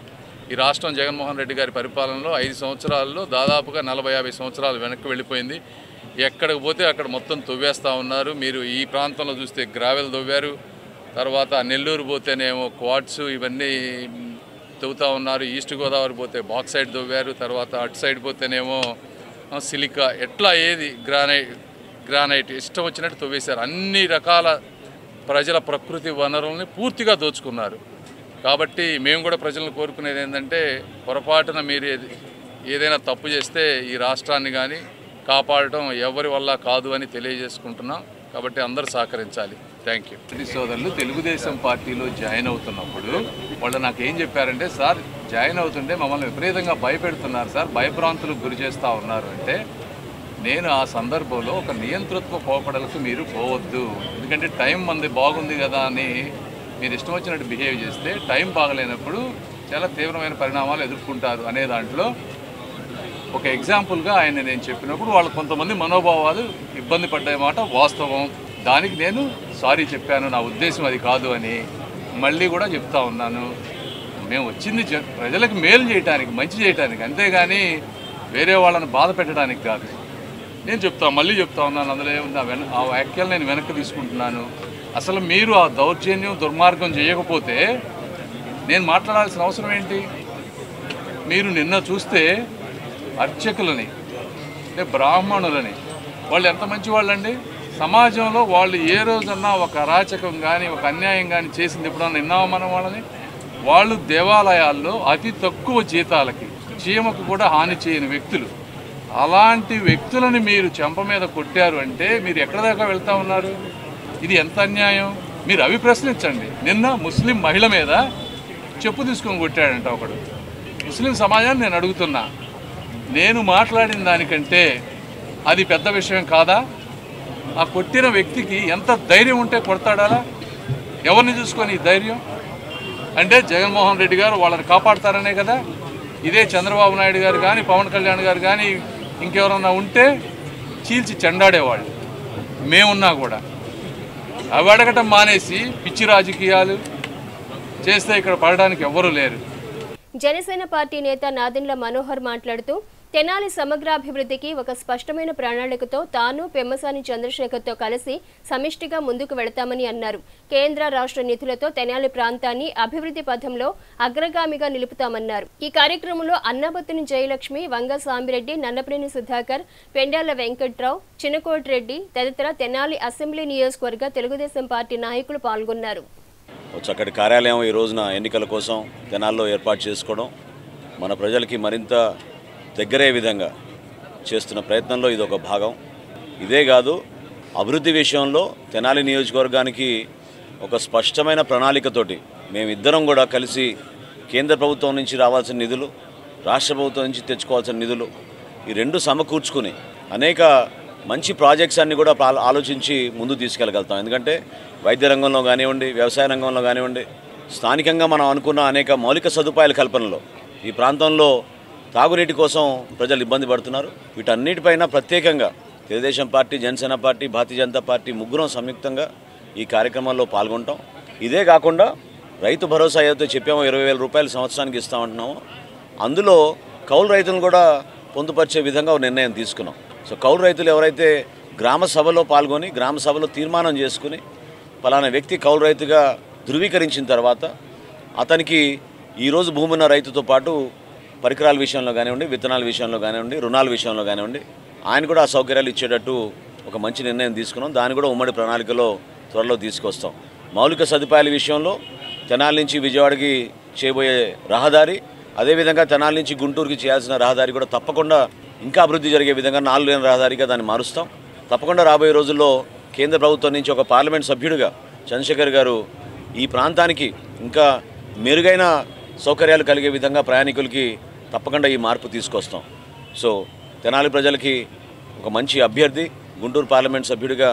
ఈ రాష్ట్రం జగన్మోహన్ రెడ్డి గారి పరిపాలనలో 5 సంవత్సరాల్లో దాదాపుగా 40-50 సంవత్సరాలు వెనక్కి వెళ్ళిపోయింది. ఎక్కడికి పోతే అక్కడ మొత్తం తవ్వేస్తూ ఉన్నారు. మీరు ఈ ప్రాంతంలో చూస్తే గ్రావెల్ తవ్వారు, తర్వాత నెల్లూరు పోతేనేమో క్వాడ్స్ ఇవన్నీ తవ్వుతూ ఉన్నారు. ఈస్ట్ గోదావరి పోతే బాక్సైడ్ తవ్వారు, తర్వాత అటు సైడ్ పోతేనేమో సిలికా, ఎట్లా ఏది గ్రానైట్ ఇష్టం వచ్చినట్టు తవ్వేశారు. అన్ని రకాల ప్రజల ప్రకృతి వనరుల్ని పూర్తిగా దోచుకున్నారు. కాబట్టి మేము కూడా ప్రజలను కోరుకునేది ఏంటంటే పొరపాటున మీరు ఏదైనా తప్పు చేస్తే ఈ రాష్ట్రాన్ని కానీ కాపాడటం ఎవరి వల్ల కాదు అని తెలియజేసుకుంటున్నాం. కాబట్టి అందరూ సహకరించాలి. Thank you. సోదరులు తెలుగుదేశం పార్టీలో జాయిన్ అవుతున్నప్పుడు వాళ్ళు నాకు ఏం చెప్పారంటే, సార్ జాయిన్ అవుతుంటే మమ్మల్ని విపరీతంగా భయపెడుతున్నారు సార్, భయభ్రాంతులకు గురి చేస్తూ ఉన్నారు అంటే, నేను ఆ సందర్భంలో ఒక నియంతృత్వ పోకడలకు మీరు పోవద్దు, ఎందుకంటే టైం మంది బాగుంది కదా అని మీరు ఇష్టం వచ్చినట్టు బిహేవ్ చేస్తే టైం బాగలేనప్పుడు చాలా తీవ్రమైన పరిణామాలు ఎదుర్కొంటారు అనే దాంట్లో ఒక ఎగ్జాంపుల్గా ఆయన నేను చెప్పినప్పుడు వాళ్ళు కొంతమంది మనోభావాలు ఇబ్బంది పడ్డే మాట వాస్తవం. దానికి నేను సారీ చెప్పాను, నా ఉద్దేశం అది కాదు అని మళ్ళీ కూడా చెప్తా ఉన్నాను. మేము వచ్చింది ప్రజలకు మేలు చేయడానికి, మంచి చేయడానికి, అంతేగాని వేరే వాళ్ళని బాధ పెట్టడానికి కాదు. నేను మళ్ళీ చెప్తా ఉన్నాను, అందులో ఏముంది ఆ వ్యాఖ్యలు నేను వెనక్కి తీసుకుంటున్నాను. అసలు మీరు ఆ దౌర్జన్యం దుర్మార్గం చేయకపోతే నేను మాట్లాడాల్సిన అవసరం ఏంటి? మీరు నిన్న చూస్తే అర్చకులని, అంటే బ్రాహ్మణులని, వాళ్ళు ఎంత మంచి వాళ్ళండి. సమాజంలో వాళ్ళు ఏ రోజన్నా ఒక అరాచకం కానీ ఒక అన్యాయం కానీ చేసింది ఎప్పుడన్నా విన్నామా మనం వాళ్ళని? వాళ్ళు దేవాలయాల్లో అతి తక్కువ జీతాలకి చీమకు కూడా హాని చేయని వ్యక్తులు. అలాంటి వ్యక్తులని మీరు చెంప మీద కొట్టారు అంటే మీరు ఎక్కడ దాకా వెళ్తూ ఉన్నారు? ఇది ఎంత అన్యాయం? మీరు అవి ప్రశ్నించండి. నిన్న ముస్లిం మహిళ మీద చెప్పు తీసుకొని కొట్టాడంట ఒకడు. ముస్లిం సమాజాన్ని నేను అడుగుతున్నా, నేను మాట్లాడిన దానికంటే అది పెద్ద విషయం కాదా? ఆ కొట్టిన వ్యక్తికి ఎంత ధైర్యం ఉంటే కొడతాడా? ఎవరిని చూసుకొని ఈ ధైర్యం? అంటే జగన్మోహన్ రెడ్డి గారు వాళ్ళని కాపాడతారనే కదా. ఇదే చంద్రబాబు నాయుడు గారు కానీ పవన్ కళ్యాణ్ గారు కానీ ఇంకెవరన్నా ఉంటే చీల్చి చెండాడేవాళ్ళు. మేమున్నా కూడా అవి అడగటం మానేసి పిచ్చి రాజకీయాలు చేస్తే ఇక్కడ పడడానికి ఎవ్వరూ లేరు. జనసేన పార్టీ నేత నాదెండ్ల మనోహర్ మాట్లాడుతూ తెనాలి సమగ్రాభివృద్ధికి ఒక స్పష్టమైన ప్రణాళికతో తాను పెమ్మసాని చంద్రశేఖర్తో కలిసి సమిష్టిగా ముందుకు వెళతామని అన్నారు. కేంద్ర రాష్ట్ర నిధులతో తెనాలి ప్రాంతాన్ని అభివృద్ధి పథంలో అగ్రగామిగా నిలుపుతామన్నారు. ఈ కార్యక్రమంలో అన్నాబత్తుని జయలక్ష్మి, వంగ సాంబిరెడ్డి, నన్నపనేని సుధాకర్, పెండాల వెంకట్రావు, చిన్నకోటిరెడ్డి తదితర తెనాలి అసెంబ్లీ నియోజకవర్గ తెలుగుదేశం పార్టీ నాయకులు పాల్గొన్నారు. చక్కటి కార్యాలయం ఈ రోజున ఎన్నికల కోసం తెనాల్లో ఏర్పాటు చేసుకోవడం మన ప్రజలకి మరింత దగ్గరే విధంగా చేస్తున్న ప్రయత్నంలో ఇది ఒక భాగం. ఇదే కాదు, అభివృద్ధి విషయంలో తెనాలి నియోజకవర్గానికి ఒక స్పష్టమైన ప్రణాళికతోటి మేమిద్దరం కూడా కలిసి కేంద్ర ప్రభుత్వం నుంచి రావాల్సిన నిధులు, రాష్ట్ర ప్రభుత్వం నుంచి తెచ్చుకోవాల్సిన నిధులు, ఈ రెండు సమకూర్చుకుని అనేక మంచి ప్రాజెక్ట్స్ అన్ని కూడా ఆలోచించి ముందు తీసుకెళ్ళగలుగుతాం. ఎందుకంటే వైద్య రంగంలో కానివ్వండి, వ్యవసాయ రంగంలో కానివ్వండి, స్థానికంగా మనం అనుకున్న అనేక మౌలిక సదుపాయాల కల్పనలో ఈ ప్రాంతంలో తాగునీటి కోసం ప్రజలు ఇబ్బంది పడుతున్నారు. వీటన్నిటిపైన ప్రత్యేకంగా Telugu Desam party, Janasena party, Bharatiya Janata party ముగ్గురం సంయుక్తంగా ఈ కార్యక్రమాల్లో పాల్గొంటాం. ఇదే కాకుండా రైతు భరోసా ఏదైతే చెప్పామో 20,000 రూపాయలు సంవత్సరానికి ఇస్తామంటున్నామో అందులో కౌలు రైతులను కూడా పొందుపరిచే విధంగా ఒక నిర్ణయం తీసుకున్నాం. సో కౌలు రైతులు ఎవరైతే గ్రామ సభలో పాల్గొని గ్రామ సభలో తీర్మానం చేసుకుని పలానా వ్యక్తి కౌలు రైతుగా ధృవీకరించిన తర్వాత అతనికి ఈరోజు భూమి ఉన్న రైతుతో పాటు పరికరాల విషయంలో కానివ్వండి, విత్తనాల విషయంలో కానివ్వండి, రుణాల విషయంలో కానివ్వండి ఆయన కూడా ఆ సౌకర్యాలు ఇచ్చేటట్టు ఒక మంచి నిర్ణయం తీసుకున్నాం. దాన్ని కూడా ఉమ్మడి ప్రణాళికలో త్వరలో తీసుకొస్తాం. మౌలిక సదుపాయాల విషయంలో తెనాలి నుంచి విజయవాడకి చేయబోయే రహదారి, అదేవిధంగా తెనాలి నుంచి గుంటూరుకి చేయాల్సిన రహదారి కూడా తప్పకుండా ఇంకా అభివృద్ధి జరిగే విధంగా 4 లేన్ రహదారిగా దాన్ని మారుస్తాం. తప్పకుండా రాబోయే రోజుల్లో కేంద్ర ప్రభుత్వం నుంచి ఒక పార్లమెంట్ సభ్యుడిగా చంద్రశేఖర్ గారు ఈ ప్రాంతానికి ఇంకా మెరుగైన సౌకర్యాలు కలిగే విధంగా ప్రయాణికులకి తప్పకుండా ఈ మార్పు తీసుకొస్తాం. సో తెనాలి ప్రజలకి ఒక మంచి అభ్యర్థి, గుంటూరు పార్లమెంట్ సభ్యుడిగా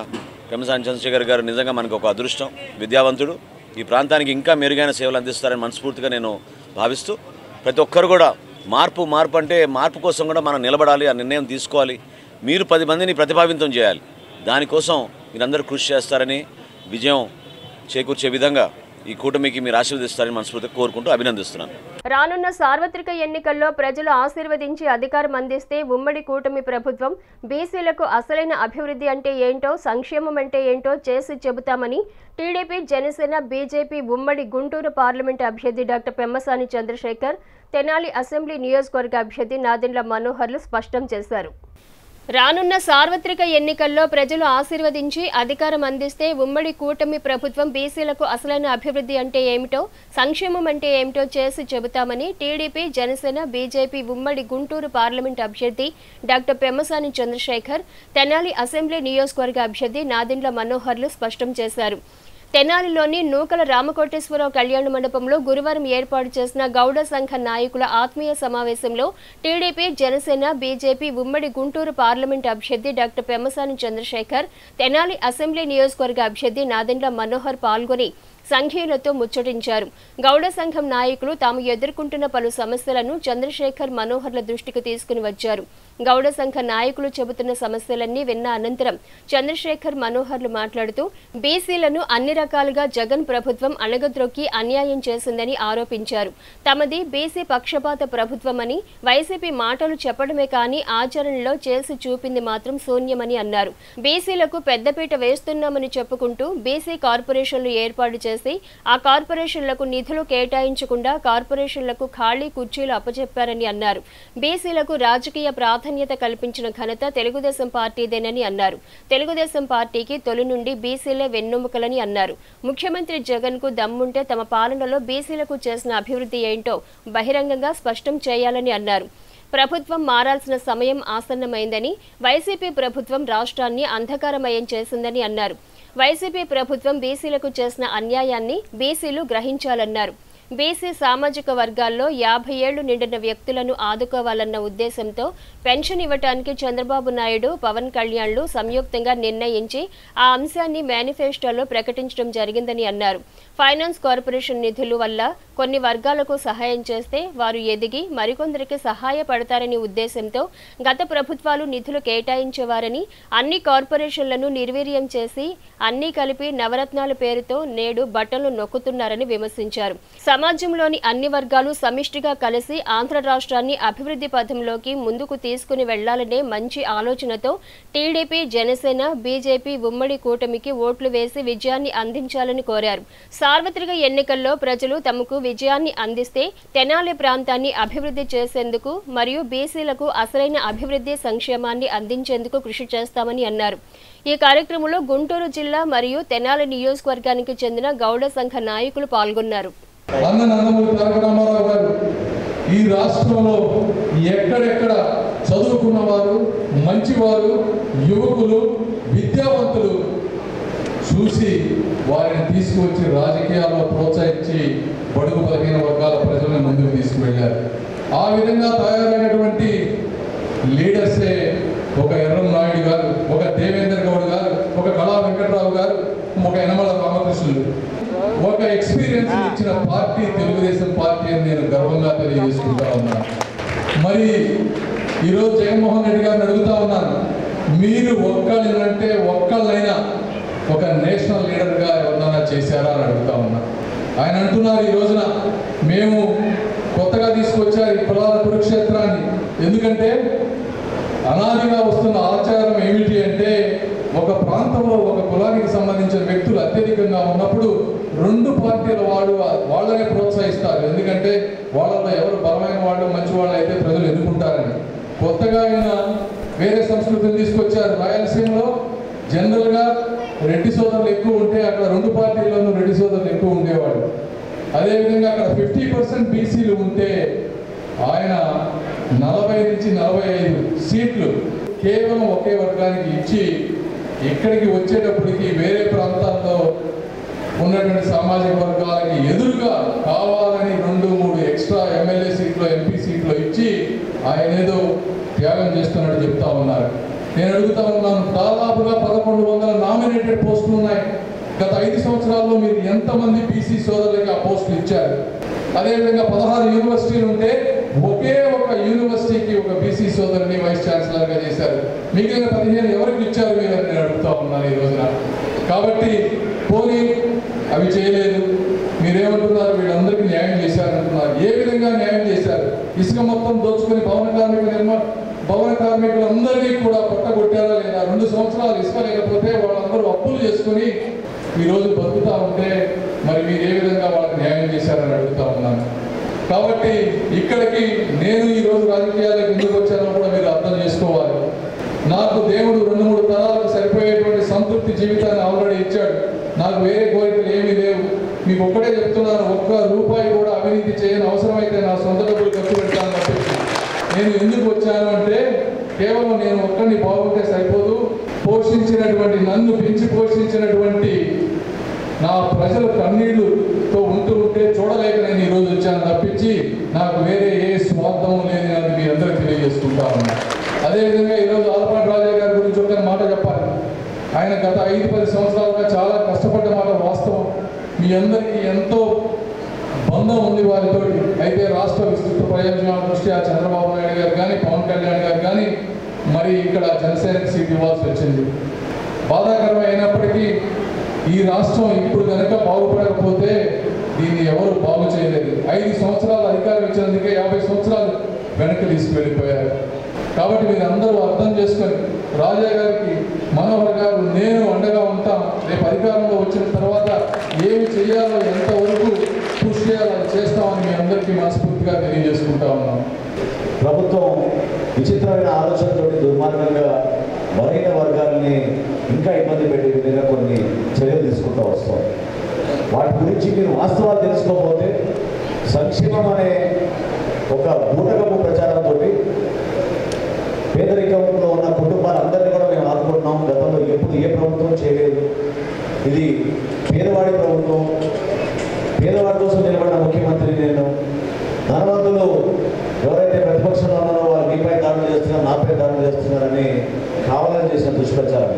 పెమ్మసాని చంద్రశేఖర్ గారు నిజంగా మనకు ఒక అదృష్టం, విద్యావంతుడు. ఈ ప్రాంతానికి ఇంకా మెరుగైన సేవలు అందిస్తారని మనస్ఫూర్తిగా నేను భావిస్తూ, ప్రతి ఒక్కరు కూడా మార్పు అంటే మార్పు కోసం కూడా మనం నిలబడాలి, ఆ నిర్ణయం తీసుకోవాలి. మీరు 10 మందిని ప్రతిపాదితం చేయాలి. దానికోసం మీరందరూ కృషి చేస్తారని, విజయం చేకూర్చే విధంగా ఈ కూటమికి మీరు ఆశీర్వదిస్తారని మనస్ఫూర్తిగా కోరుకుంటూ అభినందిస్తున్నాను. రానున్న సార్వత్రిక ఎన్నికల్లో ప్రజలు ఆశీర్వదించి అధికారం అందిస్తే ఉమ్మడి కూటమి ప్రభుత్వం బీసీలకు అసలైన అభివృద్ధి అంటే ఏంటో, సంక్షేమం అంటే ఏంటో చేసి చెబుతామని టీడీపీ, జనసేన, బీజేపీ ఉమ్మడి గుంటూరు పార్లమెంటు అభ్యర్థి డాక్టర్ పెమ్మసాని చంద్రశేఖర్, తెనాలి అసెంబ్లీ నియోజకవర్గ అభ్యర్థి నాదెండ్ల మనోహర్లు స్పష్టం చేశారు. రానున్న సార్వత్రిక ఎన్నికల్లో ప్రజలు ఆశీర్వదించి అధికారం అందిస్తే ఉమ్మడి కూటమి ప్రభుత్వం బీసీలకు అసలైన అభివృద్ధి అంటే ఏమిటో, సంక్షేమం అంటే ఏమిటో చేసి చెబుతామని టీడీపీ, జనసేన, బీజేపీ ఉమ్మడి గుంటూరు పార్లమెంట్ అభ్యర్థి డాక్టర్ పెమ్మసాని చంద్రశేఖర్, తెనాలి అసెంబ్లీ నియోజకవర్గ అభ్యర్థి నాదెండ్ల మనోహర్లు స్పష్టం చేశారు. తెనాలిలోని నూకల రామకోటేశ్వరరావు కళ్యాణ మండపంలో గురువారం ఏర్పాటు చేసిన గౌడ సంఘ నాయకుల ఆత్మీయ సమావేశంలో టీడీపీ, జనసేన, బీజేపీ ఉమ్మడి గుంటూరు పార్లమెంటు అభ్యర్థి డాక్టర్ పెమ్మసాని చంద్రశేఖర్, తెనాలి అసెంబ్లీ నియోజకవర్గ అభ్యర్థి నాదెండ్ల మనోహర్ పాల్గొని సంఘీయులతో ముచ్చటించారు. గౌడ సంఘం నాయకులు తాము ఎదుర్కొంటున్న పలు సమస్యలను చంద్రశేఖర్, మనోహర్ల దృష్టికి తీసుకుని వచ్చారు. గౌడ సంఘ నాయకులు చెబుతున్న సమస్యలన్నీ విన్న అనంతరం చంద్రశేఖర్, మనోహర్లు మాట్లాడుతూ బీసీలను అన్ని రకాలుగా జగన్ ప్రభుత్వం అణగద్రొక్కి అన్యాయం చేసిందని ఆరోపించారు. తమది బీసీ పక్షపాత ప్రభుత్వమని, వైసీపీ మాటలు చెప్పడమే కానీ ఆచరణలో చేసి చూపింది మాత్రం శూన్యమని అన్నారు. బీసీలకు పెద్దపీట వేస్తున్నామని చెప్పుకుంటూ బీసీ కార్పొరేషన్లు ఏర్పాటు చేసి ఆ కార్పొరేషన్లకు నిధులు కేటాయించకుండా కార్పొరేషన్లకు ఖాళీ కుర్చీలు అప్పచెప్పారని అన్నారు. బీసీలకు రాజకీయ ప్రాధాన్యత కల్పించిన ఘనత తెలుగుదేశం పార్టీదేనని అన్నారు. తెలుగుదేశం పార్టీకి తొలి నుండి బీసీలే వెన్నెముకలని అన్నారు. ముఖ్యమంత్రి జగన్ కు దమ్ముంటే తమ పాలనలో బీసీలకు చేసిన అభివృద్ధి ఏంటో బహిరంగంగా స్పష్టం చేయాలని అన్నారు. ప్రభుత్వం మారాల్సిన సమయం ఆసన్నమైందని, వైసీపీ ప్రభుత్వం రాష్ట్రాన్ని అంధకారమయం చేసిందని అన్నారు. వైసీపీ ప్రభుత్వం బీసీలకు చేసిన అన్యాయాన్ని బీసీలు గ్రహించాలన్నారు. బీసీ సామాజిక వర్గాల్లో 50 ఏళ్లు నిండిన వ్యక్తులను ఆదుకోవాలన్న ఉద్దేశంతో పెన్షన్ ఇవ్వటానికి చంద్రబాబు నాయుడు, పవన్ కళ్యాణ్లు సంయుక్తంగా నిర్ణయించి ఆ అంశాన్ని మేనిఫెస్టోలో ప్రకటించడం జరిగిందని అన్నారు. ఫైనాన్స్ కార్పొరేషన్ నిధుల వల్ల కొన్ని వర్గాలకు సహాయం చేస్తే వారు ఎదిగి మరికొందరికి సహాయపడతారని ఉద్దేశంతో గత ప్రభుత్వాలు నిధులు కేటాయించేవారని, అన్ని కార్పొరేషన్లను నిర్వీర్యం చేసి అన్ని కలిపి నవరత్నాల పేరుతో నేడు బట్టలు నొక్కుతున్నారని విమర్శించారు. సమాజంలోని అన్ని వర్గాలు సమిష్టిగా కలిసి ఆంధ్ర రాష్ట్రాన్ని అభివృద్ధి పథంలోకి ముందుకు తీసుకుని వెళ్లాలనే మంచి ఆలోచనతో టీడీపీ, జనసేన, బీజేపీ ఉమ్మడి కూటమికి ఓట్లు వేసి విజయాన్ని అందించాలని కోరారు. సార్వత్రిక ఎన్నికల్లో ప్రజలు తమకు విజయాన్ని అందిస్తే తెనాలి ప్రాంతాన్ని అభివృద్ధి చేసేందుకు మరియు బీసీలకు అసలైన అభివృద్ధి, సంక్షేమాన్ని అందించేందుకు కృషి చేస్తామని అన్నారు. ఈ కార్యక్రమంలో గుంటూరు జిల్లా మరియు తెనాలి నియోజకవర్గానికి చెందిన గౌడ సంఘ నాయకులు పాల్గొన్నారు. నందమూరి తారక రామారావు గారు ఈ రాష్ట్రంలో ఎక్కడెక్కడ చదువుకున్నవారు, మంచివారు, యువకులు, విద్యావంతులు చూసి వారిని తీసుకువచ్చి రాజకీయాల్లో ప్రోత్సహించి బడుగు బలహీన వర్గాల ప్రజలను ముందుకు తీసుకువెళ్ళారు. ఆ విధంగా తయారైనటువంటి లీడర్సే ఒక ఎర్రం నాయుడు గారు, ఒక దేవేంద్ర గౌడ్ గారు, ఒక కళా వెంకట్రావు గారు, ఒక యనమల రామకృష్ణులు. ఒక ఎక్స్పీరియన్స్ ఇచ్చిన పార్టీ తెలుగుదేశం పార్టీ అని నేను గర్వంగా తెలియజేసుకుంటా ఉన్నాను. మరి ఈరోజు జగన్మోహన్ రెడ్డి గారిని అడుగుతా ఉన్నాను, మీరు ఒక్కళ్ళంటే ఒక్కళ్ళైనా ఒక నేషనల్ లీడర్గా ఎవరినైనా చేశారా అని అడుగుతా ఉన్నా. ఆయన అంటున్నారు ఈ రోజున మేము కొత్తగా తీసుకొచ్చారు ఈ కులాల కురుక్షేత్రాన్ని. ఎందుకంటే అనాదిగా వస్తున్న ఆచారం ఏమిటి అంటే, ఒక ప్రాంతంలో ఒక కులానికి సంబంధించిన వ్యక్తులు అత్యధికంగా ఉన్నప్పుడు 2 పార్టీల వాళ్ళనే ప్రోత్సహిస్తారు. ఎందుకంటే వాళ్ళలో ఎవరు బలమైన వాళ్ళు, మంచి వాళ్ళు అయితే ప్రజలు ఎన్నుకుంటారని. కొత్తగా అయిన వేరే సంస్కృతిని తీసుకొచ్చారు. రాయలసీమలో జనరల్గా రెడ్డి సోదరులు ఎక్కువ ఉంటే అక్కడ 2 పార్టీల్లోనూ రెడ్డి సోదరులు ఎక్కువ ఉండేవాడు. అదేవిధంగా అక్కడ 50% బీసీలు ఉంటే ఆయన 40 నుంచి 45 సీట్లు కేవలం ఒకే వర్గానికి ఇచ్చి ఇక్కడికి వచ్చేటప్పటికి వేరే ప్రాంతాల్లో ఉన్నటువంటి సామాజిక వర్గాలకి ఎదురుగా కావాలని 2-3 ఎక్స్ట్రా ఎమ్మెల్యే సీట్లు ఎంపీ సీట్లు ఇచ్చి ఆయన ఏదో త్యాగం చేస్తున్నాడు చెప్తా ఉన్నారు. నేను అడుగుతా ఉన్నాను, దాదాపుగా 1100 నామినేటెడ్ పోస్టులు ఉన్నాయి. గత 5 సంవత్సరాల్లో మీరు ఎంతమంది బీసీ సోదరులకి ఆ పోస్టులు ఇచ్చారు? అదేవిధంగా 16 యూనివర్సిటీలు ఉంటే ఒకే ఒక యూనివర్సిటీకి ఒక బీసీ సోదరుని వైస్ ఛాన్సలర్గా చేశారు. మిగిలిన 15 ఎవరికి ఇచ్చారు మీరు అని నేను అడుగుతా ఉన్నాను ఈ రోజున. కాబట్టి పోనీ అవి చేయలేదు, మీరేమంటున్నారు? వీళ్ళందరికీ న్యాయం చేశారంటున్నారు. ఏ విధంగా న్యాయం చేశారు? ఇసుక మొత్తం దోచుకుని భవన కార్మికులందరినీ కూడా కొట్టగొట్టారా లేదా? 2 సంవత్సరాలు ఇసుక లేకపోతే వాళ్ళందరూ అప్పులు చేసుకుని ఈరోజు బతుకుతా ఉంటే మరి మీరు ఏ విధంగా వాళ్ళకి న్యాయం చేశారని అడుగుతా ఉన్నాను. కాబట్టి ఇక్కడికి నేను ఈరోజు రాజకీయాలకు ఎందుకు వచ్చానో కూడా మీరు అర్థం చేసుకోవాలి. నాకు దేవుడు 2-3 తరాలకు సరిపోయేటువంటి సంతృప్తి జీవితాన్ని ఆల్రెడీ ఇచ్చాడు. నాకు వేరే కోరికలు ఏమీ లేవు. మీకు ఒక్కడే చెప్తున్నాను, ₹1 కూడా అవినీతి చేయని, అవసరమైతే నా సొంత డబ్బులు ఖర్చు పెడతాను తప్పించి. నేను ఎందుకు వచ్చాను అంటే కేవలం నేను ఒక్కడిని బాగుంటే సరిపోదు, పోషించినటువంటి నన్ను పెంచి పోషించినటువంటి నా ప్రజల కన్నీళ్లతో ఉంటే చూడలేక నేను ఈరోజు వచ్చాను తప్పించి నాకు వేరే ఏ స్వార్థం లేదని అది మీ అందరికీ తెలియజేసుకుంటా ఉన్నా. అదేవిధంగా ఈరోజు ఆలపాటి రాజయ్య గారి గురించి ఒక మాట చెప్పాలి. ఆయన గత 5-10 సంవత్సరాలుగా చాలా కష్టపడ్డ మాట వాస్తవం. మీ అందరికీ ఎంతో బంధం ఉంది వారితో. అయితే రాష్ట్ర విస్తృత ప్రయోజనాల దృష్ట్యా చంద్రబాబు నాయుడు గారు కానీ పవన్ కళ్యాణ్ గారు కానీ మరి ఇక్కడ జనసేనకి సీట్ ఇవ్వాల్సి వచ్చింది. బాధాకరం అయినప్పటికీ ఈ రాష్ట్రం ఇప్పుడు కనుక బాగుపడకపోతే దీన్ని ఎవరు బాగు చేయలేదు. 5 సంవత్సరాలు అధికారం ఇచ్చినందుకే 50 సంవత్సరాలు వెనక్కి తీసుకువెళ్ళిపోయారు. కాబట్టి మీరు అందరూ అర్థం చేసుకొని రాజా గారికి మనోహర్ గారు నేను అండగా ఉంటాం. రేపు అధికారంలో వచ్చిన తర్వాత ఏమి చేయాలో ఎంతవరకు కృషి చేయాలో చేస్తామని మీ అందరికీ మనస్ఫూర్తిగా తెలియజేసుకుంటా ఉన్నాం. ప్రభుత్వం విచిత్రమైన ఆలోచనతో దుర్మార్గంగా బలహీన వర్గాలని ఇంకా ఇబ్బంది పెట్టే విధంగా కొన్ని చర్యలు తీసుకుంటూ వస్తాం. వాటి గురించి మీరు వాస్తవాలు తెలుసుకోకపోతే సంక్షేమం అనే ఒక బూటకపు ప్రచారంతో పేదరికంలో ఉన్న కుటుంబాలందరినీ కూడా మేము ఆదుకుంటున్నాం. గతంలో ఎప్పుడు ఏ ప్రభుత్వం చేయలేదు. ఇది పేదవాడి ప్రభుత్వం, పేదవాడి కోసం నిలబడిన ముఖ్యమంత్రి నేను. ధనవంతులు ఎవరైతే ప్రతిపక్షంలో ఉన్నారో వారు మీపై దాడులు చేస్తున్నారు, నాపై దాడులు చేస్తున్నారని కావాలని చేసిన దుష్ప్రచారం.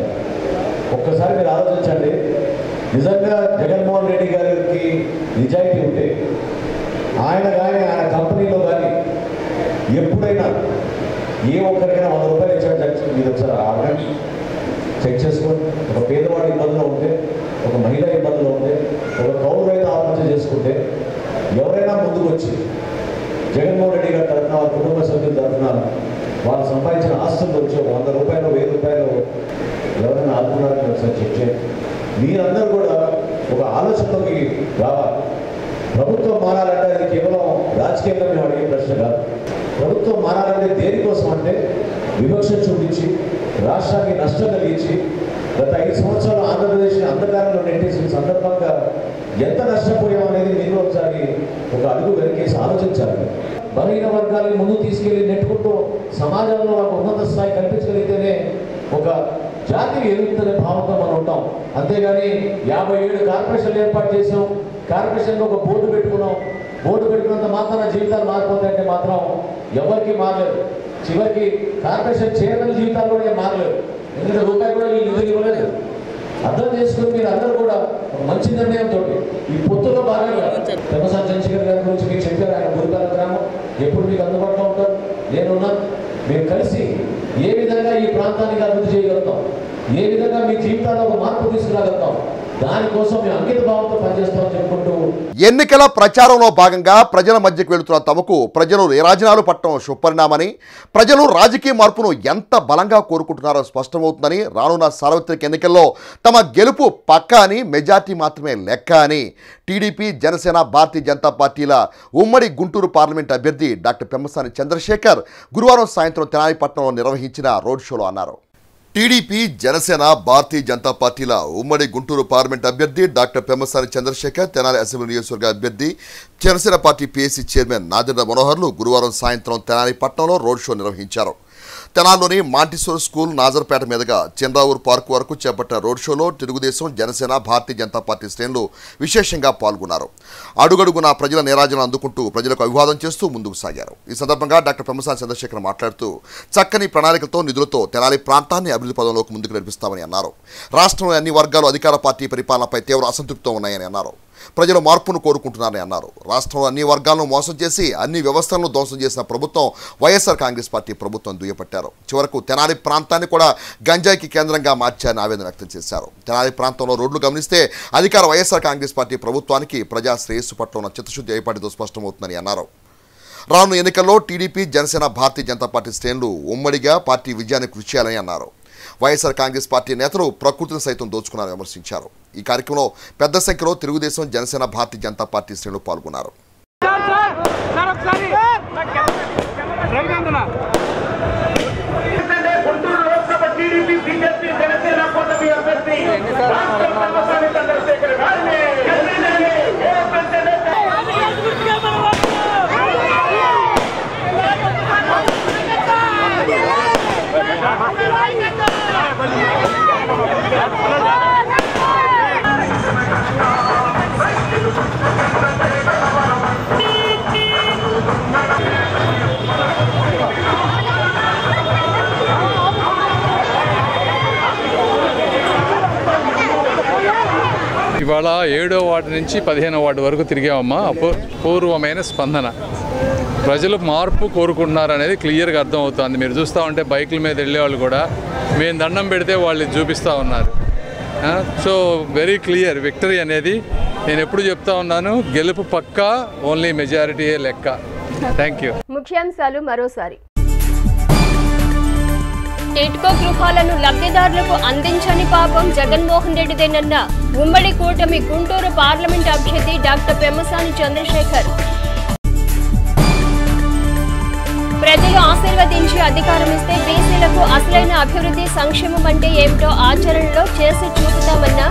ఒక్కసారి మీరు ఆలోచించండి, నిజంగా జగన్మోహన్ రెడ్డి గారికి నిజాయితీ ఉంటే ఆయన కానీ ఆయన కంపెనీలో కానీ ఎప్పుడైనా ఏ ఒక్కరికైనా ₹100 ఇచ్చాడు మీరు ఒకసారి ఆగండి, చెక్ చేసుకోండి. ఒక పేదవాడి ఇబ్బందులో ఉంటే, ఒక మహిళ ఇబ్బందులో ఉంటే, ఒక కౌలు రైతు ఆత్మహత్య చేసుకుంటే ఎవరైనా ముందుకు వచ్చి జగన్మోహన్ రెడ్డి గారి తరఫున వారి కుటుంబ సభ్యుల తరఫున వాళ్ళు సంపాదించిన ఆస్తులు వచ్చి ₹100, ₹1000 ఎవరైనా ఆదుకున్నారని ఒకసారి చెక్ చేయండి. మీరందరూ కూడా ఒక ఆలోచనలోకి రావాలి. ప్రభుత్వం మారాలంటే అది కేవలం రాజకీయంగా మేము అడిగే ప్రశ్న కాదు. ప్రభుత్వం మారాలంటే దేనికోసం అంటే వివక్ష చూపించి రాష్ట్రానికి నష్టం కలిగించి గత 5 సంవత్సరాలు ఆంధ్రప్రదేశ్ని అంధకారంలో నెట్టేసిన సందర్భంగా ఎంత నష్టపోయామనేది మీరు ఒకసారి ఒక అడుగు వెనకేసి ఆలోచించాలి. బలహీన వర్గాలను ముందుకు తీసుకెళ్లి నెట్టుకుంటూ సమాజంలో ఒక ఉన్నత స్థాయి కల్పించగలిగితేనే ఒక జాతి ఎదుగుతున్న భావంతో మనం ఉంటాం. అంతేగాని 57 కార్పొరేషన్లు ఏర్పాటు చేసాం, కార్పొరేషన్లో ఒక బోర్డు పెట్టుకున్నాం, బోర్డు పెట్టుకున్నంత మాత్రం జీవితాలు మారిపోతాయంటే మాత్రం ఎవరికి మారలేదు. చివరికి కార్పొరేషన్ చైర్మన్ జీవితాలు కూడా మారలేదు. ఎందుకంటే రూపాయి కూడా వీళ్ళు నిధులు ఇవ్వలేదు. అర్థం చేసుకుని మీరు అందరూ కూడా మంచి నిర్ణయంతో ఈ పొత్తులో భాగంగా పెమ్మసాని చంద్రశేఖర్ గారి గురించి మీకు చెప్పారు. ఆయన గురికాల గ్రామం ఎప్పుడు మీకు అందుబాటులో ఉంటారు, నేనున్నాను. మేము కలిసి ఏ విధంగా ఈ ప్రాంతానికి అభివృద్ధి చేయగలుగుతాం, ఏ విధంగా మీ జీవితాల్లో ఒక మార్పు తీసుకురాగలుగుతాం, దానికోసం మేము అంకిత భావంతో పనిచేస్తామని చెప్పుకుంటూ ఎన్నికల ప్రచారంలో భాగంగా ప్రజల మధ్యకు వెళుతున్న తమకు ప్రజలు నీరాజనాలు పట్టడం శుభపరిణామని, ప్రజలు రాజకీయ మార్పును ఎంత బలంగా కోరుకుంటున్నారో స్పష్టమవుతుందని, రానున్న సార్వత్రిక ఎన్నికల్లో తమ గెలుపు పక్కా అని, మెజార్టీ మాత్రమే లెక్క అని టీడీపీ, జనసేన, భారతీయ జనతా పార్టీల ఉమ్మడి గుంటూరు పార్లమెంట్ అభ్యర్థి డాక్టర్ పెమ్మసాని చంద్రశేఖర్ గురువారం సాయంత్రం తెనాలిపట్నంలో నిర్వహించిన రోడ్ షోలో అన్నారు. టీడీపీ, జనసేన, భారతీయ జనతా పార్టీల ఉమ్మడి గుంటూరు పార్లమెంట్ అభ్యర్థి డాక్టర్ పెమ్మసాని చంద్రశేఖర్, తెనాలి అసెంబ్లీ నియోజకవర్గ అభ్యర్థి, జనసేన పార్టీ పీఏసీ చైర్మన్ నాదెండ్ల మనోహర్లు గురువారం సాయంత్రం తెనాలిపట్నంలో రోడ్ షో నిర్వహించారు. తెనాల్లోని మాంటిసోర్ స్కూల్, నాజర్పేట మీదుగా చంద్రావూర్ పార్క్ వరకు చేపట్టిన రోడ్ షోలో తెలుగుదేశం, జనసేన, భారతీయ జనతా పార్టీ శ్రేణులు విశేషంగా పాల్గొన్నారు. అడుగడుగున ప్రజల నీరాజనం అందుకుంటూ ప్రజలకు అభివాదం చేస్తూ ముందుకు సాగారు. ఈ సందర్భంగా డాక్టర్ పెమ్మసాని చంద్రశేఖర్ మాట్లాడుతూ చక్కని ప్రణాళికలతో, నిధులతో తెనాలి ప్రాంతాన్ని అభివృద్ధి పదంలోకి ముందుకు నడిపిస్తామని అన్నారు. రాష్ట్రంలో అన్ని వర్గాలు అధికార పార్టీ పరిపాలనపై తీవ్ర అసంతృప్తితో ఉన్నాయని అన్నారు. ప్రజలు మార్పును కోరుకుంటున్నారని అన్నారు. రాష్ట్రంలో అన్ని వర్గాలను మోసం చేసి అన్ని వ్యవస్థలను ధ్వంసం చేసిన ప్రభుత్వం వైఎస్ఆర్ కాంగ్రెస్ పార్టీ ప్రభుత్వం దుయ్యపట్టారు. చివరకు తెనాలి ప్రాంతాన్ని కూడా గంజాయికి కేంద్రంగా మార్చారని ఆవేదన వ్యక్తం చేశారు. తెనాలి ప్రాంతంలో రోడ్లు గమనిస్తే అధికార వైఎస్ఆర్ కాంగ్రెస్ పార్టీ ప్రభుత్వానికి ప్రజా శ్రేయస్సు పట్ల ఉన్న చిత్తశుద్ధి ఏర్పాటుతో స్పష్టమవుతుందని అన్నారు. రానున్న ఎన్నికల్లో టీడీపీ, జనసేన, భారతీయ జనతా పార్టీ శ్రేణులు ఉమ్మడిగా పార్టీ విజయాన్ని కృషి చేయాలని అన్నారు. వైఎస్ఆర్ కాంగ్రెస్ పార్టీ నేతలు ప్రకృతిని సైతం దోచుకున్నారని విమర్శించారు. ఈ కార్యక్రమంలో పెద్ద సంఖ్యలో తెలుగుదేశం, జనసేన, భారతీయ జనతా పార్టీ శ్రేణులు పాల్గొన్నారు. ఇవాళ 7వ వార్డు నుంచి 15వ వార్డు వరకు తిరిగామమ్మా. అపూర్వమైన స్పందన. ప్రజలు మార్పు కోరుకుంటున్నారు అనేది క్లియర్గా అర్థమవుతుంది. మీరు చూస్తూ ఉంటే బైకుల మీద వెళ్ళేవాళ్ళు కూడా మేము దండం పెడితే వాళ్ళు చూపిస్తూ ఉన్నారు. సో వెరీ క్లియర్ విక్టరీ అనేది. నేను ఎప్పుడు చెప్తా ఉన్నాను, గెలుపు పక్కా, ఓన్లీ మెజారిటీయే లెక్క. Thank you. ముఖ్యాంశాలు మరోసారి. టిడ్కో గృహాలను లబ్ధిదారులకు అందించని పాపం జగన్మోహన్ రెడ్డిదేనన్న ఉమ్మడి కూటమి గుంటూరు పార్లమెంట్ అభ్యర్థి డాక్టర్ పెమ్మసాని చంద్రశేఖర్. ప్రజలు ఆశీర్వదించి అధికారం ఇస్తే బీసీలకు అసలైన అభివృద్ధి, సంక్షేమం అంటే ఏమిటో ఆచరణలో చేసి చూపుతామన్న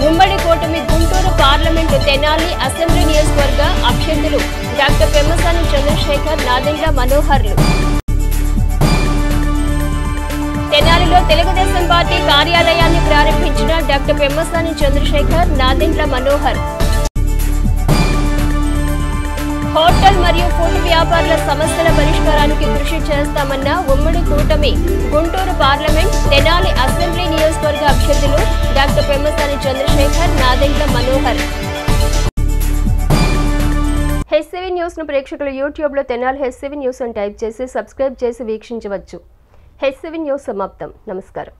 ఉమ్మడి కూటమి గుంటూరు పార్లమెంటు తెనాలి అసెంబ్లీ నియోజకవర్గ అభ్యర్థులు డాక్టర్ పెమ్మసాని చంద్రశేఖర్, నాదెండ్ల మనోహర్లు. తెనాలిలో తెలుగుదేశం పార్టీ కార్యాలయాన్ని ప్రారంభించిన డాక్టర్ పెమ్మసాని చంద్రశేఖర్, నాదెండ్ల మనోహర్. హోటల్ మరియు ఫుడ్ వ్యాపారుల సమస్యల పరిష్కారానికి కృషి చేస్తామన్న ఉమ్మడి కూటమి గుంటూరు పార్లమెంట్ తెనాలి అసెంబ్లీ నియోజకవర్గ అభ్యర్థులు doctor Pemmasani Chandrasekhar, Nadendla Manohar. HCV news ను ప్రేక్షకులు యూట్యూబ్ లో తెనాలి హెచ్సివి న్యూస్ అని టైప్ చేసి సబ్స్క్రైబ్ చేసి వీక్షించవచ్చు. హెచ్సివి న్యూస్ సమాప్తం. నమస్కారం.